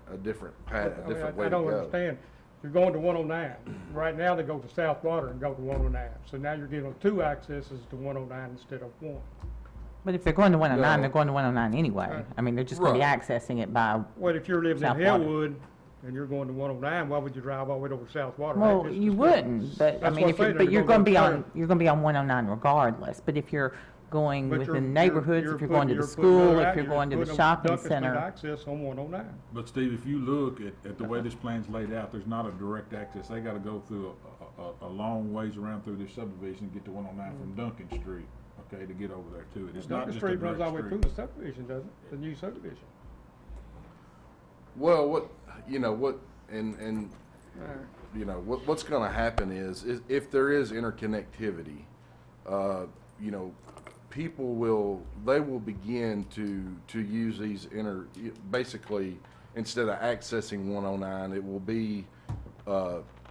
path, a different way I to don't go. understand. You're going to 109. Right now, they go to South Water and go to 109. So now you're giving two accesses to 109 instead of one. But if they're going to 109, No. they're going to 109 anyway. Right. I mean, they're just going to be Right. accessing it by, Well, if you're living South in Water. Hillwood and you're going to 109, why would you drive all the way over to South Water? well, That you distance wouldn't, but I That's mean, what if I'm you're, saying, but you're they're going to be gonna on, you're going to be on 109 regardless. But if you're going But within you're neighborhoods, if you're going to the putting school, another if you're going to the putting a shopping Duncan Street center. access on 109. But Steve, if you look at the way this plan's laid out, there's not a direct access. They gotta go through a long ways around through this subdivision and get to 109 from Duncan Street, okay, to get over there to it. It's not Duncan just a Street runs direct all the way through street. the subdivision, doesn't it? The new subdivision. Well, what's going to happen is if there is interconnectivity, people will begin to use these basically, instead of accessing 109, it will be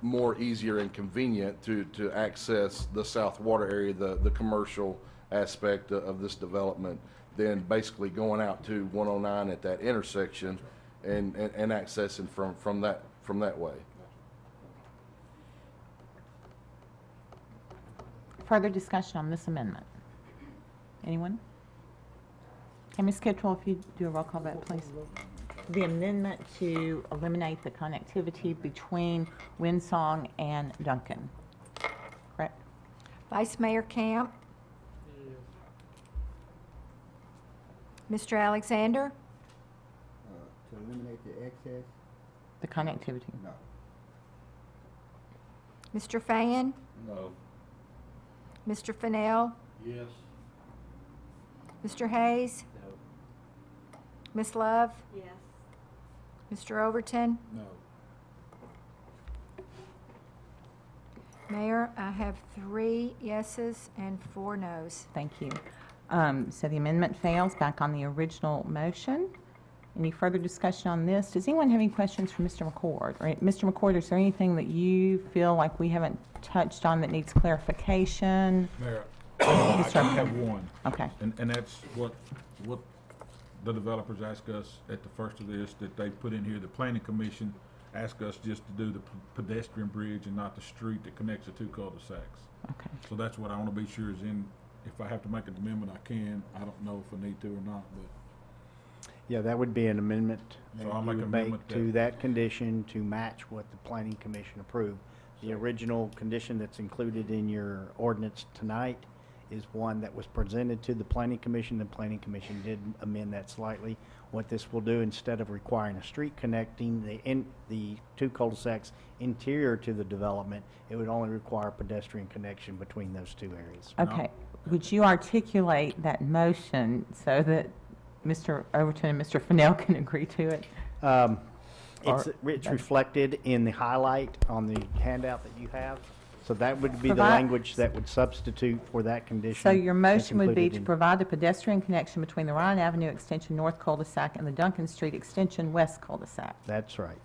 more easier and convenient to access the South Water area, the commercial aspect of this development, than basically going out to 109 at that intersection and accessing from that way. Further discussion on this amendment? Anyone? Okay, Ms. Kittrell, if you do a roll call vote, please. The amendment to eliminate the connectivity between Windsong and Duncan, correct? Vice Mayor Camp? Mr. Alexander? To eliminate the excess? The connectivity. No. Mr. Fan? No. Mr. Fennell? Yes. Mr. Hayes? No. Ms. Love? Yes. Mr. Overton? No. Mayor, I have 3 yeses and 4 nos. Thank you. So the amendment fails. Back on the original motion. Any further discussion on this? Does anyone have any questions for Mr. McCord? Or Mr. McCord, is there anything that you feel like we haven't touched on that needs clarification? Mayor, I Yes, sir. have one. Okay. And that's what the developers ask us at the first of this, that they put in here, the planning commission asked us just to do the pedestrian bridge and not the street that connects the two cul-de-sacs. Okay. So that's what I want to be sure is in. If I have to make an amendment, I can. I don't know if I need to or not, but Yeah, that would be an amendment that So I'll you make would an make amendment to that- that condition to match what the planning commission approved. The original condition that's included in your ordinance tonight is one that was presented to the planning commission. The planning commission did amend that slightly. What this will do, instead of requiring a street connecting the two cul-de-sacs interior to the development, it would only require a pedestrian connection between those two areas. Okay. Would you articulate that motion so that Mr. Overton and Mr. Fennell can agree to it? It's reflected in the highlight on the handout that you have. So that would be the Provide- language that would substitute for that condition. So your that's motion would be included to in- provide a pedestrian connection between the Ryan Avenue Extension North Cul-de-sac and the Duncan Street Extension West Cul-de-sac. That's right.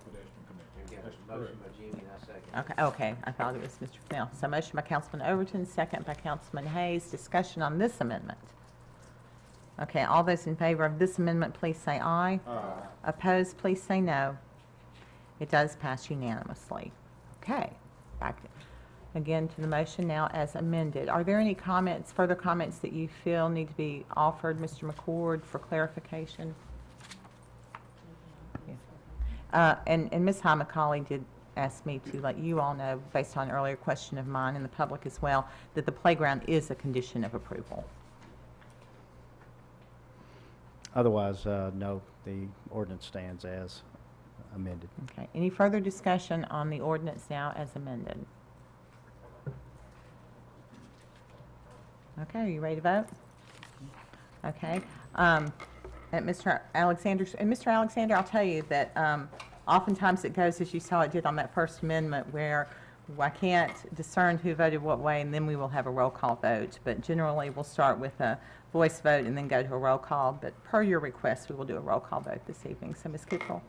Motion by Jimmy, I second. Okay, I thought it was Mr. Fennell. So motion by Councilman Overton, second by Councilman Hayes. Discussion on this amendment. Okay, all those in favor of this amendment, please say aye. Aye. Opposed, please say no. It does pass unanimously. Okay. back again to the motion now as amended. Are there any comments, further comments that you feel need to be offered, Mr. McCord, for clarification? And Ms. High McCauley did ask me to let you all know, based on an earlier question of mine and the public as well, that the playground is a condition of approval. Otherwise, no, the ordinance stands as amended. Okay. Any further discussion on the ordinance now as amended? Okay, are you ready to vote? Okay. And Mr. Alexander, I'll tell you that oftentimes it goes as you saw it did on that First Amendment, where I can't discern who voted what way, and then we will have a roll call vote. But generally, we'll start with a voice vote and then go to a roll call. But per your request, we will do a roll call vote this evening. So, Ms. Kickrell?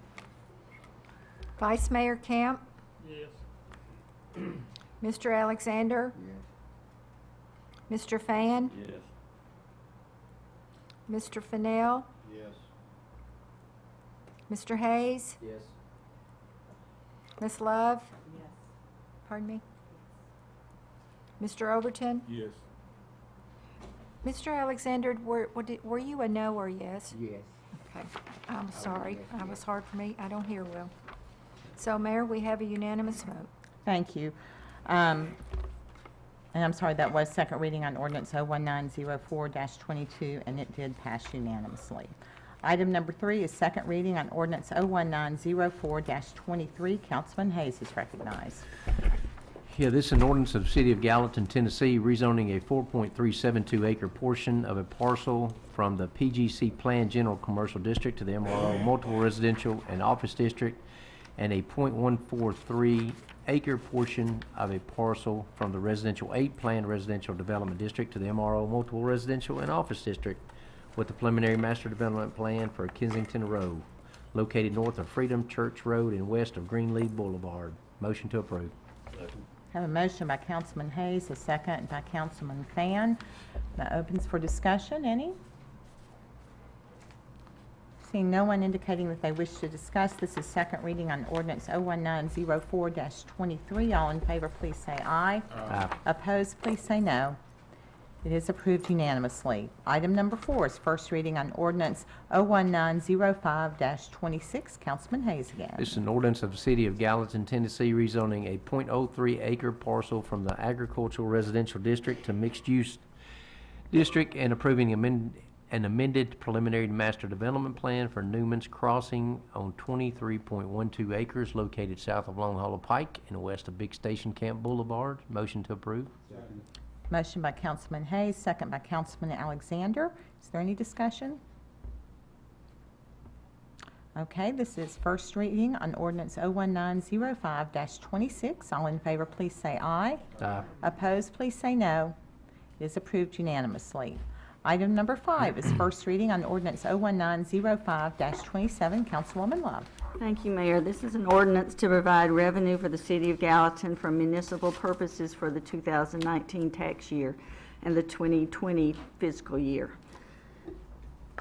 Vice Mayor Camp? Yes. Mr. Alexander? Mr. Fan? Yes. Mr. Fennell? Yes. Mr. Hayes? Yes. Ms. Love? Yes. Pardon me? Mr. Overton? Yes. Mr. Alexander, were you a no or yes? Yes. Okay, I'm sorry. That was hard for me. I don't hear well. So, Mayor, we have a unanimous vote. Thank you. And I'm sorry, that was second reading on ordinance 01904-22, and it did pass unanimously. Item number 3 is second reading on ordinance 01904-23. Councilman Hayes is recognized. Yeah, this is an ordinance of the City of Gallatin, Tennessee, rezoning a 4.372 acre portion of a parcel from the PGC Plan General Commercial District to the MRO Multiple Residential and Office District, and a .143 acre portion of a parcel from the Residential 8 Planned Residential Development District to the MRO Multiple Residential and Office District with the preliminary master development plan for Kensington Road, located north of Freedom Church Road and west of Greenleaf Boulevard. Motion to approve. Have a motion by Councilman Hayes, a second by Councilman Fan. That opens for discussion. Any? Seeing no one indicating that they wish to discuss, this is second reading on ordinance 01904-23. All in favor, please say aye. Aye. Opposed, please say no. It is approved unanimously. Item number 4 is first reading on ordinance 01905-26. Councilman Hayes again. This is an ordinance of the City of Gallatin, Tennessee, rezoning a .03 acre parcel from the Agricultural Residential District to Mixed Use District and approving an amended preliminary master development plan for Newman's Crossing on 23.12 acres located south of Long Hollow Pike and west of Big Station Camp Boulevard. Motion to approve. Motion by Councilman Hayes, second by Councilman Alexander. Is there any discussion? Okay, this is first reading on ordinance 01905-26. All in favor, please say aye. Aye. Opposed, please say no. It is approved unanimously. Item number 5 is first reading on ordinance 01905-27. Councilwoman Love. Thank you, Mayor. This is an ordinance to provide revenue for the City of Gallatin for municipal purposes for the 2019 tax year and the 2020 fiscal year.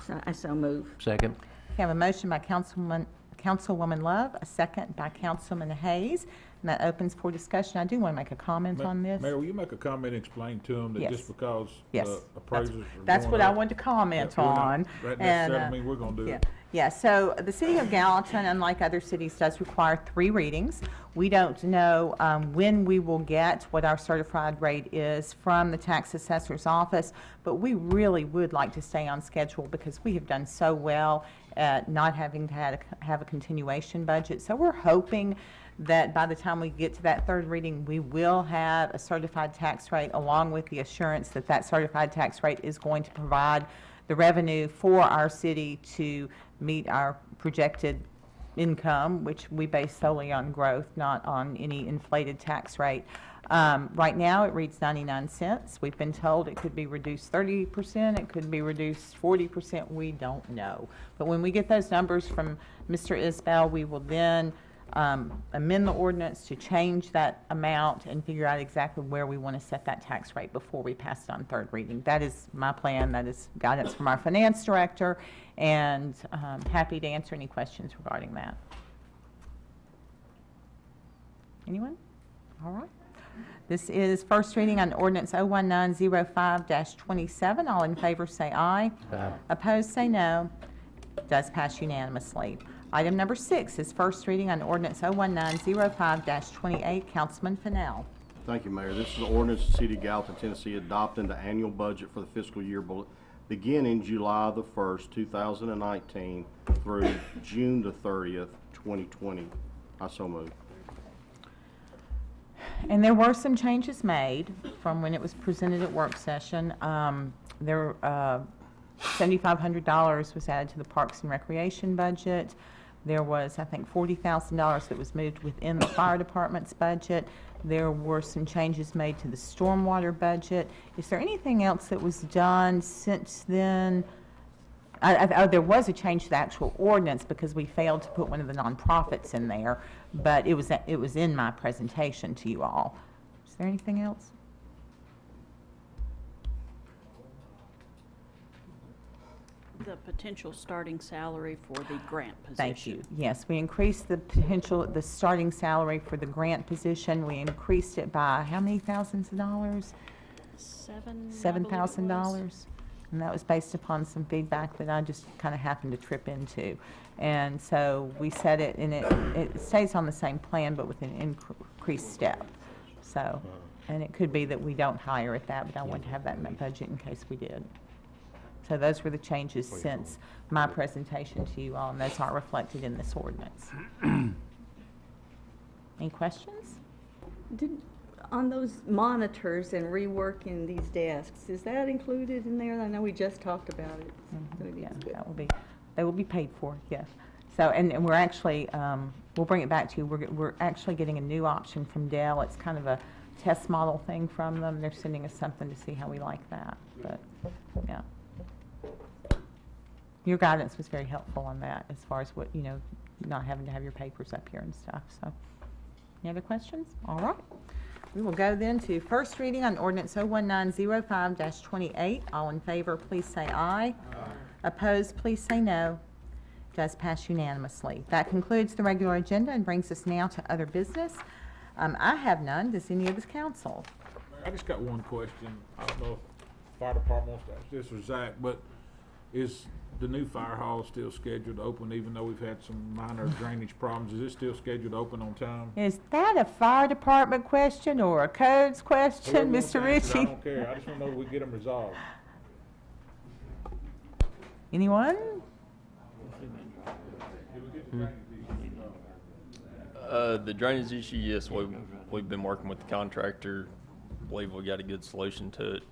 So I so move. Second. We have a motion by Councilwoman Love, a second by Councilman Hayes, and that opens for discussion. I do want to make a comment on this. Mayor, will you make a comment and explain to them that Yes. just because Yes. appraisers are That's going what I up, wanted to comment we're not- on. That And, necessarily mean we're gonna do yeah. it. Yeah, so the City of Gallatin, unlike other cities, does require 3 readings. We don't know when we will get what our certified rate is from the tax assessor's office, but we really would like to stay on schedule because we have done so well at not having to have a continuation budget. So we're hoping that by the time we get to that 3rd reading, we will have a certified tax rate along with the assurance that that certified tax rate is going to provide the revenue for our city to meet our projected income, which we base solely on growth, not on any inflated tax rate. Right now, it reads 99 cents. We've been told it could be reduced 30%, it could be reduced 40%, we don't know. But when we get those numbers from Mr. Isbell, we will then amend the ordinance to change that amount and figure out exactly where we want to set that tax rate before we pass it on 3rd reading. That is my plan. That is guidance from our finance director, and happy to answer any questions regarding that. Anyone? All right. This is first reading on ordinance 01905-27. All in favor say aye. Aye. Opposed say no. Does pass unanimously. Item number 6 is first reading on ordinance 01905-28. Councilman Fennell. Thank you, Mayor. This is an ordinance of the City of Gallatin, Tennessee, adopting the annual budget for the fiscal year beginning July the 1st, 2019 through June the 30th, 2020. I so move. And there were some changes made from when it was presented at work session. $7,500 was added to the Parks and Recreation budget. There was, I think, $40,000 that was moved within the fire department's budget. There were some changes made to the stormwater budget. Is there anything else that was done since then? There was a change to the actual ordinance because we failed to put one of the nonprofits in there, but it was in my presentation to you all. Is there anything else? The potential starting salary for the grant position. Thank you. Yes, we increased the starting salary for the grant position. We increased it by how many thousands of dollars? $7,000. And that was based upon some feedback that I just kind of happened to trip into. And so we set it, and it stays on the same plan, but with an increased step. So, and it could be that we don't hire at that, but I wanted to have that in my budget in case we did. So those were the changes since my presentation to you all, and those aren't reflected in this ordinance. Any questions? On those monitors and reworking these desks, is that included in there? I know we just talked about it. Yeah, they will be paid for, yes. So, and we're actually, we'll bring it back to you. We're actually getting a new option from Dell. It's kind of a test model thing from them. They're sending us something to see how we like that, but, yeah. Your guidance was very helpful on that as far as what, not having to have your papers up here and stuff, so. Any other questions? All right. We will go then to first reading on ordinance 01905-28. All in favor, please say aye. Aye. Opposed, please say no. Does pass unanimously. That concludes the regular agenda and brings us now to other business. I have none. Does any of the council? I just got one question. I don't know if the fire department wants to ask this or Zach, but is the new fire hall still scheduled to open even though we've had some minor drainage problems? Is it still scheduled to open on time? Is that a fire department question or a codes question, Mr. Ritchie? I don't care. I just want to know if we get them resolved. Anyone? The drainage issue, yes, we've been working with the contractor. Believe we got a good solution to it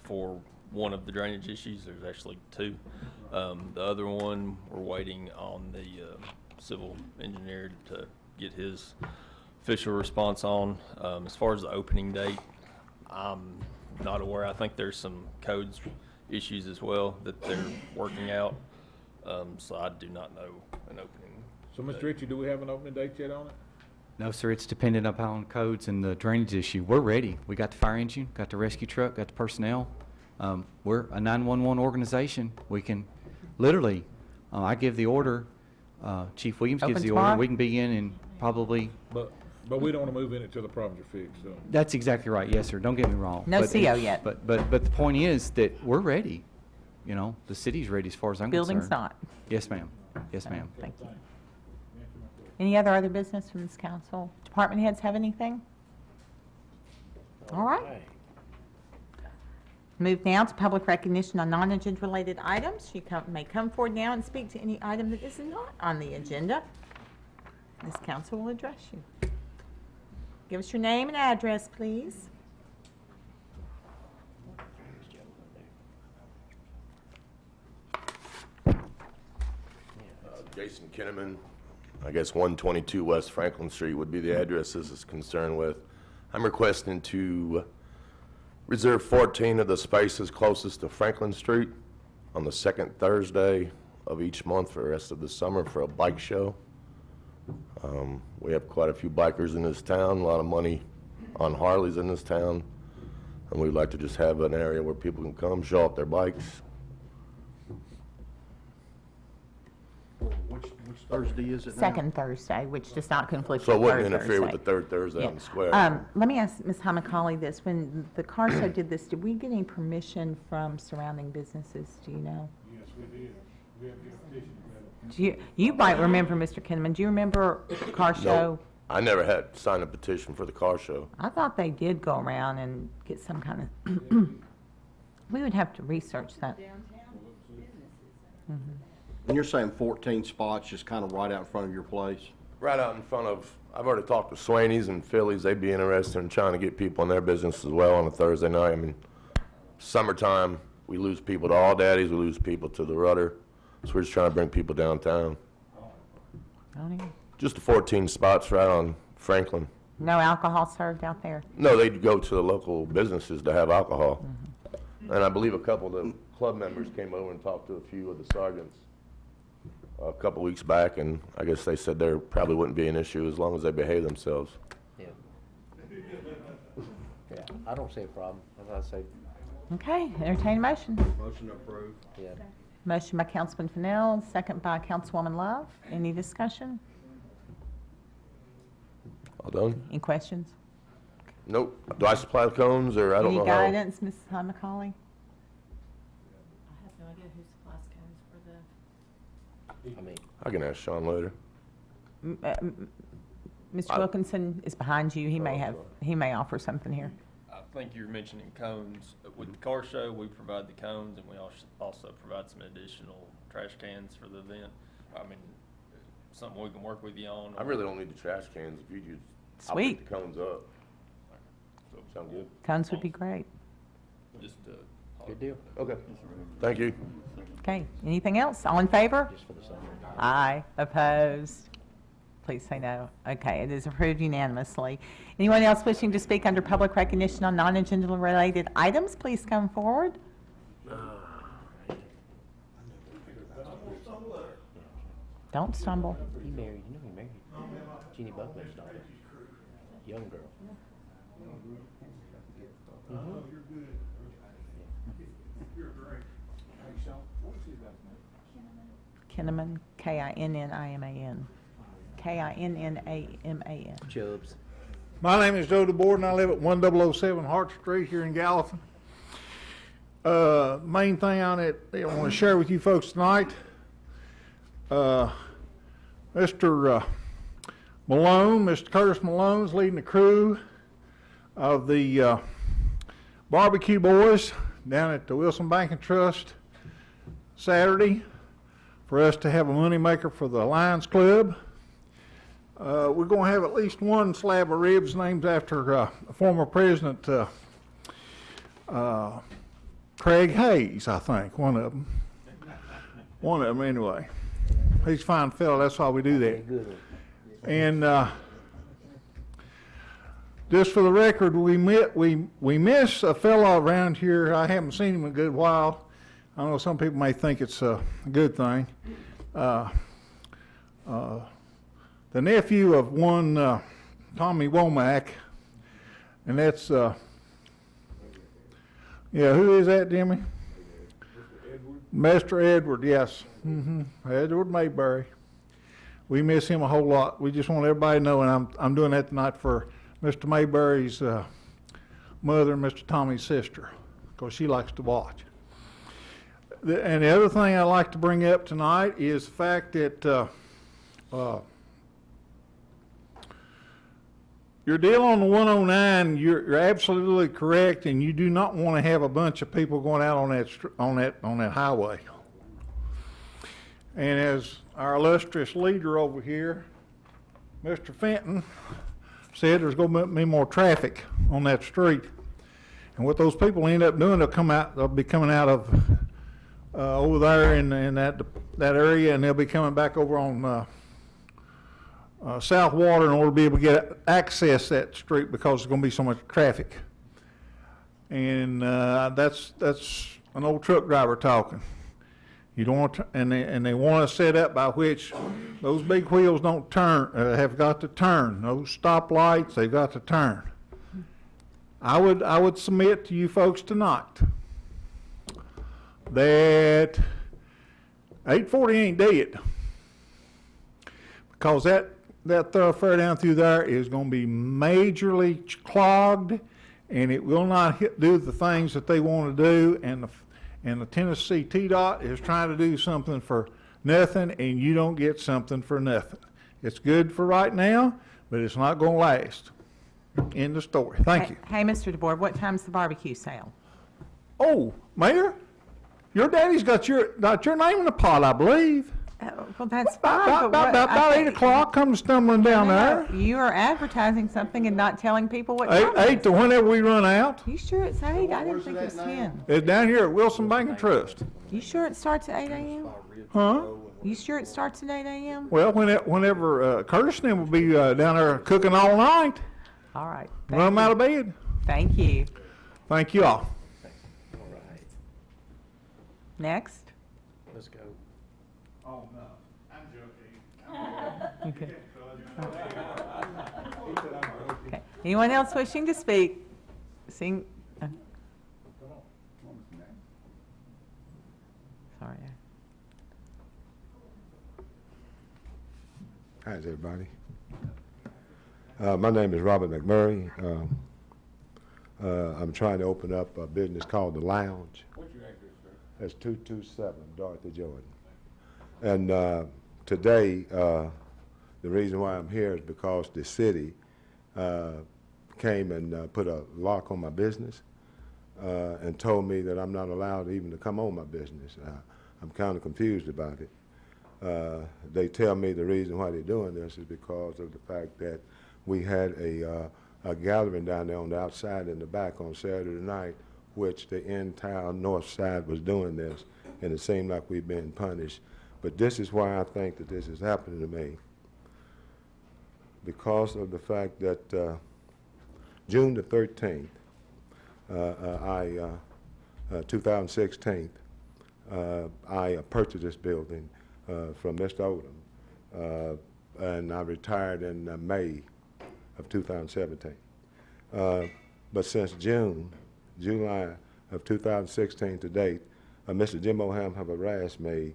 for one of the drainage issues. There's actually two. The other one, we're waiting on the civil engineer to get his official response on. As far as the opening date, I'm not aware. I think there's some codes issues as well that they're working out. So I do not know an opening. So, Mr. Ritchie, do we have an opening date yet on it? No, sir, it's dependent upon codes and the drainage issue. We're ready. We got the fire engine, got the rescue truck, got the personnel. We're a 911 organization. We can literally, I give the order, Chief Williams gives the order. We can begin in probably. But we don't want to move in it till the problems are fixed. So. That's exactly right. Yes, sir. Don't get me wrong. No CO yet. But the point is that we're ready. The city's ready as far as I'm Building's concerned. not. Yes, ma'am. Yes, ma'am. Thank you. Any other business from this council? Department heads have anything? All right. Move now to public recognition on non-agenda related items. You may come forward now and speak to any item that is not on the agenda. This council will address you. Give us your name and address, please. Jason Kinnaman, I guess 122 West Franklin Street would be the address this is concerned with. I'm requesting to reserve 14 of the spaces closest to Franklin Street on the second Thursday of each month for the rest of the summer for a bike show. We have quite a few bikers in this town, a lot of money on Harleys in this town, and we'd like to just have an area where people can come, show off their bikes. Which Thursday is it now? Second Thursday, which does not conflict So it with third wouldn't interfere with Thursday. the third Thursday Yeah. on the square? Let me ask Ms. Hamacali this. When the car show did this, did we get any permission from surrounding businesses? Do you know? Yes, we did. We have the petition. You might remember, Mr. Kinnaman, do you remember the car show? No, I never had signed a petition for the car show. I thought they did go around and get some kind of, we would have to research that. And you're saying 14 spots just kind of right out in front of your place? Right out in front of, I've already talked to Swaney's and Philly's. They'd be interested in trying to get people in their business as well on a Thursday night. I mean, summertime, we lose people to All Daddies, we lose people to the Rudder. So we're just trying to bring people downtown. Just the 14 spots right on Franklin. No alcohol served out there? No, they'd go to the local businesses to have alcohol. And I believe a couple of the club members came over and talked to a few of the sergeants a couple weeks back, and I guess they said there probably wouldn't be an issue as long as they behave themselves. Yeah. Yeah, I don't see a problem, as I say. Okay, entertain a motion. Motion approved. Yeah. Motion by Councilman Fennell, second by Councilwoman Love. Any discussion? All done? Any questions? Nope. Do I supply the cones, or I don't know Any how? guidance, Ms. McCauley? I have no idea who supplies cones for the. I mean, I can ask Sean later. Mr. Wilkinson is behind you. He may offer something here. I think you're mentioning cones. With the car show, we provide the cones, and we also provide some additional trash cans for the event. I mean, something we can work with you on. I really don't need the trash cans if you just. I'll Sweet. pick the cones up. Sound good? Cones would be great. Just, good deal. Okay. Thank you. Okay, anything else? All in favor? Just for the summer. Aye. Opposed? Please say no. Okay, it is approved unanimously. Anyone else wishing to speak under public recognition on non-agenda related items, please come forward. Don't stumble. He married, you know he married Jeannie Buckman's daughter, young girl. Kinnaman, K-I-N-N-I-M-A-N. K-I-N-N-A-M-A-N. Chubbs. My name is Joe DeBoer, and I live at 1007 Hart Street here in Gallatin. Main thing on it I want to share with you folks tonight, Mr. Malone, Mr. Curtis Malone's leading the crew of the barbecue boys down at the Wilson Bank and Trust Saturday for us to have a moneymaker for the Lions Club. We're going to have at least one slab of ribs named after former President Craig Hayes, I think, one of them. One of them, anyway. He's a fine fellow, that's why we do that. And just for the record, we miss a fellow around here. I haven't seen him in a good while. I know some people may think it's a good thing. The nephew of one Tommy Womack, and that's, yeah, who is that, Jimmy? Mr. Edward, yes. Edward Mayberry. We miss him a whole lot. We just want everybody to know, and I'm doing that tonight for Mr. Mayberry's mother and Mr. Tommy's sister, because she likes to watch. And the other thing I'd like to bring up tonight is the fact that your deal on the 109, you're absolutely correct, and you do not want to have a bunch of people going out on that highway. And as our illustrious leader over here, Mr. Fenton, said, there's going to be more traffic on that street. And what those people end up doing, they'll be coming out of over there in that area, and they'll be coming back over on South Water in order to be able to access that street because there's going to be so much traffic. And that's an old truck driver talking. You don't want to, and they want to set up by which those big wheels don't turn, have got to turn. Those stoplights, they've got to turn. I would submit to you folks tonight that 840 ain't dead. because that thoroughfare down through there is gonna be majorly clogged, and it will not do the things that they wanna do, and the Tennessee TDOT is trying to do something for nothing, and you don't get something for nothing. It's good for right now, but it's not gonna last. End of story. Thank you. Hey, Mr. DeBoer, what time's the barbecue sale? Oh, Mayor, your daddy's got your name in the pot, I believe. Well, that's fine, but About 8 o'clock, come stumbling down there. You are advertising something and not telling people what time it 8 is. to whenever we run out. You sure it's 8? I didn't think it was 10. It's down here at Wilson Bank and Trust. You sure it starts at 8 a.m.? Huh? You sure it starts at 8 a.m.? Well, whenever Curtis and them will be down there cooking all night, All right. run them out of bed. Thank you. Thank you all. All right, Next. let's go. Oh, no, I'm joking. Okay. Okay. Anyone else wishing to speak? Seeing, sorry. Hi, everybody. My name is Robert McMurray. I'm trying to open up a business called The Lounge. What's your address, sir? That's 227 Dorothy Jordan. And today, the reason why I'm here is because the city came and put a lock on my business and told me that I'm not allowed even to come on my business. I'm kind of confused about it. They tell me the reason why they're doing this is because of the fact that we had a gathering down there on the outside in the back on Saturday night, which the entire north side was doing this, and it seemed like we've been punished. But this is why I think that this is happening to me. Because of the fact that June the 13th, 2016, I purchased this building from Mr. Odom, and I retired in May of 2017. But since July of 2016 to date, Mr. Jim Oham have harassed me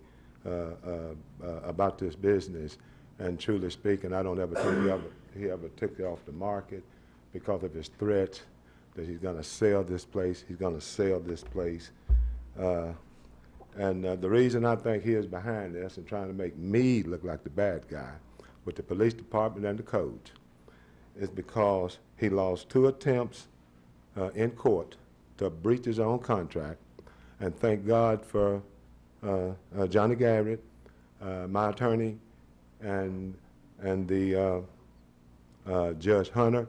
about this business, and truly speaking, I don't ever think he ever took it off the market because of his threats that he's going to sell this place, he's going to sell this place. And the reason I think he is behind this and trying to make me look like the bad guy with the police department and the codes is because he lost 2 attempts in court to breach his own contract. And thank God for Johnny Garrett, my attorney, and the Judge Hunter,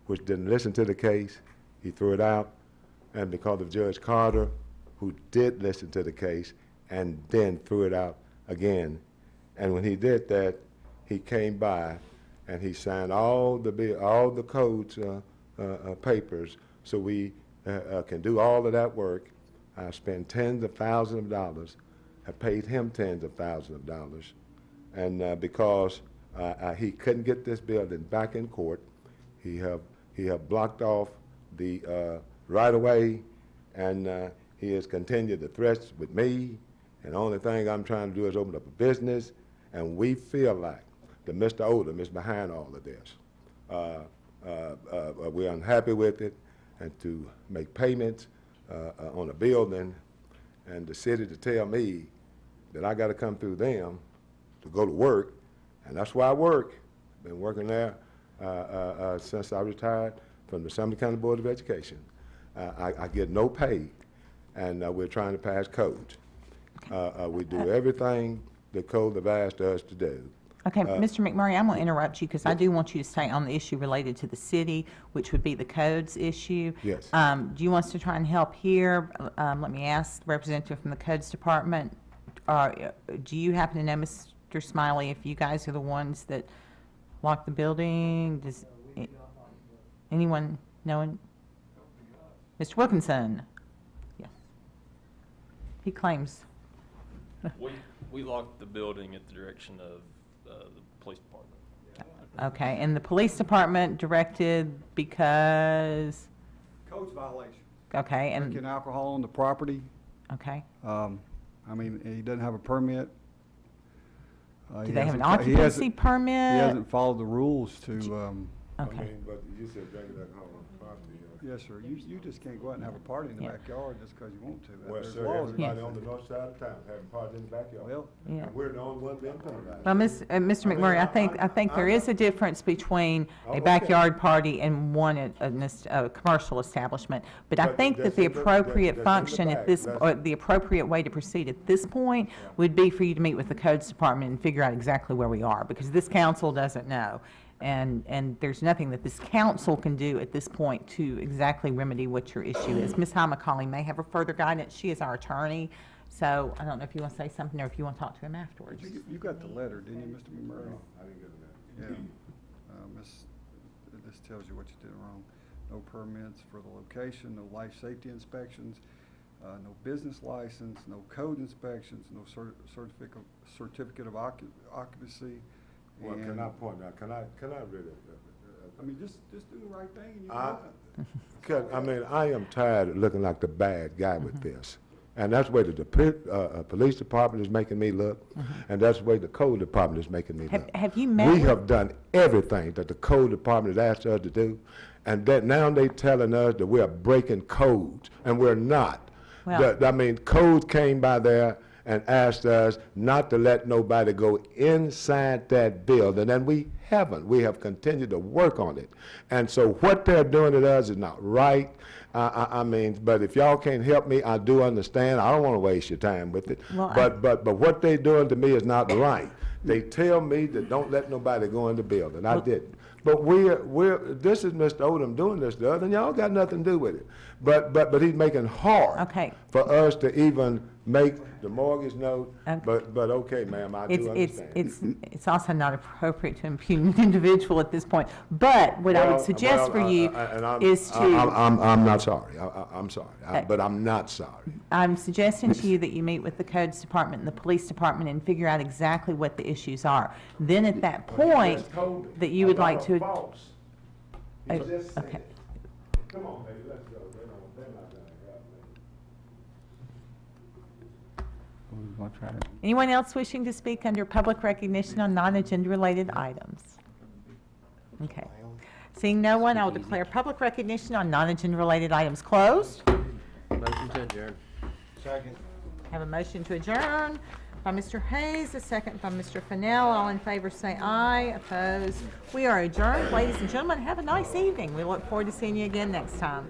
which didn't listen to the case. He threw it out. And because of Judge Carter, who did listen to the case and then threw it out again. And when he did that, he came by and he signed all the codes papers so we can do all of that work. I spent tens of thousands of dollars. I paid him tens of thousands of dollars. And because he couldn't get this building back in court, he have blocked off the right-of-way, and he has continued the threats with me, and the only thing I'm trying to do is open up a business, and we feel like that Mr. Odom is behind all of this. We're unhappy with it, and to make payments on a building, and the city to tell me that I got to come through them to go to work, and that's why I work. Been working there since I retired from the Sumner County Board of Education. I get no pay, and we're trying to pass codes. We do everything the code have asked us to do. Okay, Mr. McMurray, I'm going to interrupt you because I do want you to stay on the issue related to the city, which would be the codes issue. Yes. Do you want us to try and help here? Let me ask the representative from the codes department. Do you happen to know, Mr. Smiley, if you guys are the ones that locked the building? Does anyone know? Mr. Wilkinson? Yes. He claims. We locked the building at the direction of the police department. Okay, and the police department directed because? Codes violation. Okay, and, Drinking alcohol on the property. okay, I mean, he doesn't have a permit. Do they have an occupancy permit? He hasn't followed the rules to, Okay. I mean, but you said drinking alcohol on property. yes, sir. You just can't go out and have a party in the Yeah. backyard just because you want to. Well, There's sir, laws everybody against on the it. north side of town having parties in the backyard. Well, Yeah. And we're the only ones being penalized. Well, Mr. McMurray, I think there is a difference between Oh, a okay. backyard party and one at a commercial establishment. But I But think that that's the in the- appropriate that's in the function at back. this, That's- or the appropriate way to proceed at this point would be for you to meet with the codes department and figure out exactly where we are, because this council doesn't know. And there's nothing that this council can do at this point to exactly remedy what your issue is. Ms. High McCauley may have further guidance. She is our attorney. So I don't know if you want to say something or if you want to talk to him afterwards. you got the letter, didn't you, Mr. McMurray? I didn't get that. Yeah. This tells you what you did wrong. No permits for the location, no life safety inspections, no business license, no code inspections, no certificate of occupancy. Well, can and- I point out, can I really? I mean, just do the right thing and you I- can I mean, I am tired of looking like the bad guy with this. And that's the way that the police department is making me look, and that's the way the code department is making me look. Have you met We with- have done everything that the code department has asked us to do, and that now they telling us that we're breaking codes, and we're not. Well- I mean, codes came by there and asked us not to let nobody go inside that building, and we haven't. We have continued to work on it. And so what they're doing to us is not right. I mean, but if y'all can't help me, I do understand. I don't want to waste your time with it. Well, But what they doing to me is not right. They tell me that don't let nobody go in the building. I didn't. But this is Mr. Odom doing this to us, and y'all got nothing to do with it. But he's making hard Okay. for us to even make the mortgage note. Okay. But okay, ma'am, I do understand. It's also not appropriate to impugn an individual at this point. But what I would suggest for you is to, I'm not sorry. I'm sorry. But I'm not sorry. I'm suggesting to you that you meet with the codes department and the police department and figure out exactly what the issues are. Then at that point, that you would like to. He just said Okay. it. Come on, baby, let's go. They're not gonna help me. Anyone else wishing to speak under public recognition on non-agenda related items? Okay. Seeing no one, I will declare public recognition on non-agenda related items closed. Motion to adjourn. Second. Have a motion to adjourn by Mr. Hayes, a second by Mr. Fennell. All in favor say aye. Opposed? We are adjourned. Ladies and gentlemen, have a nice evening. We look forward to seeing you again next time.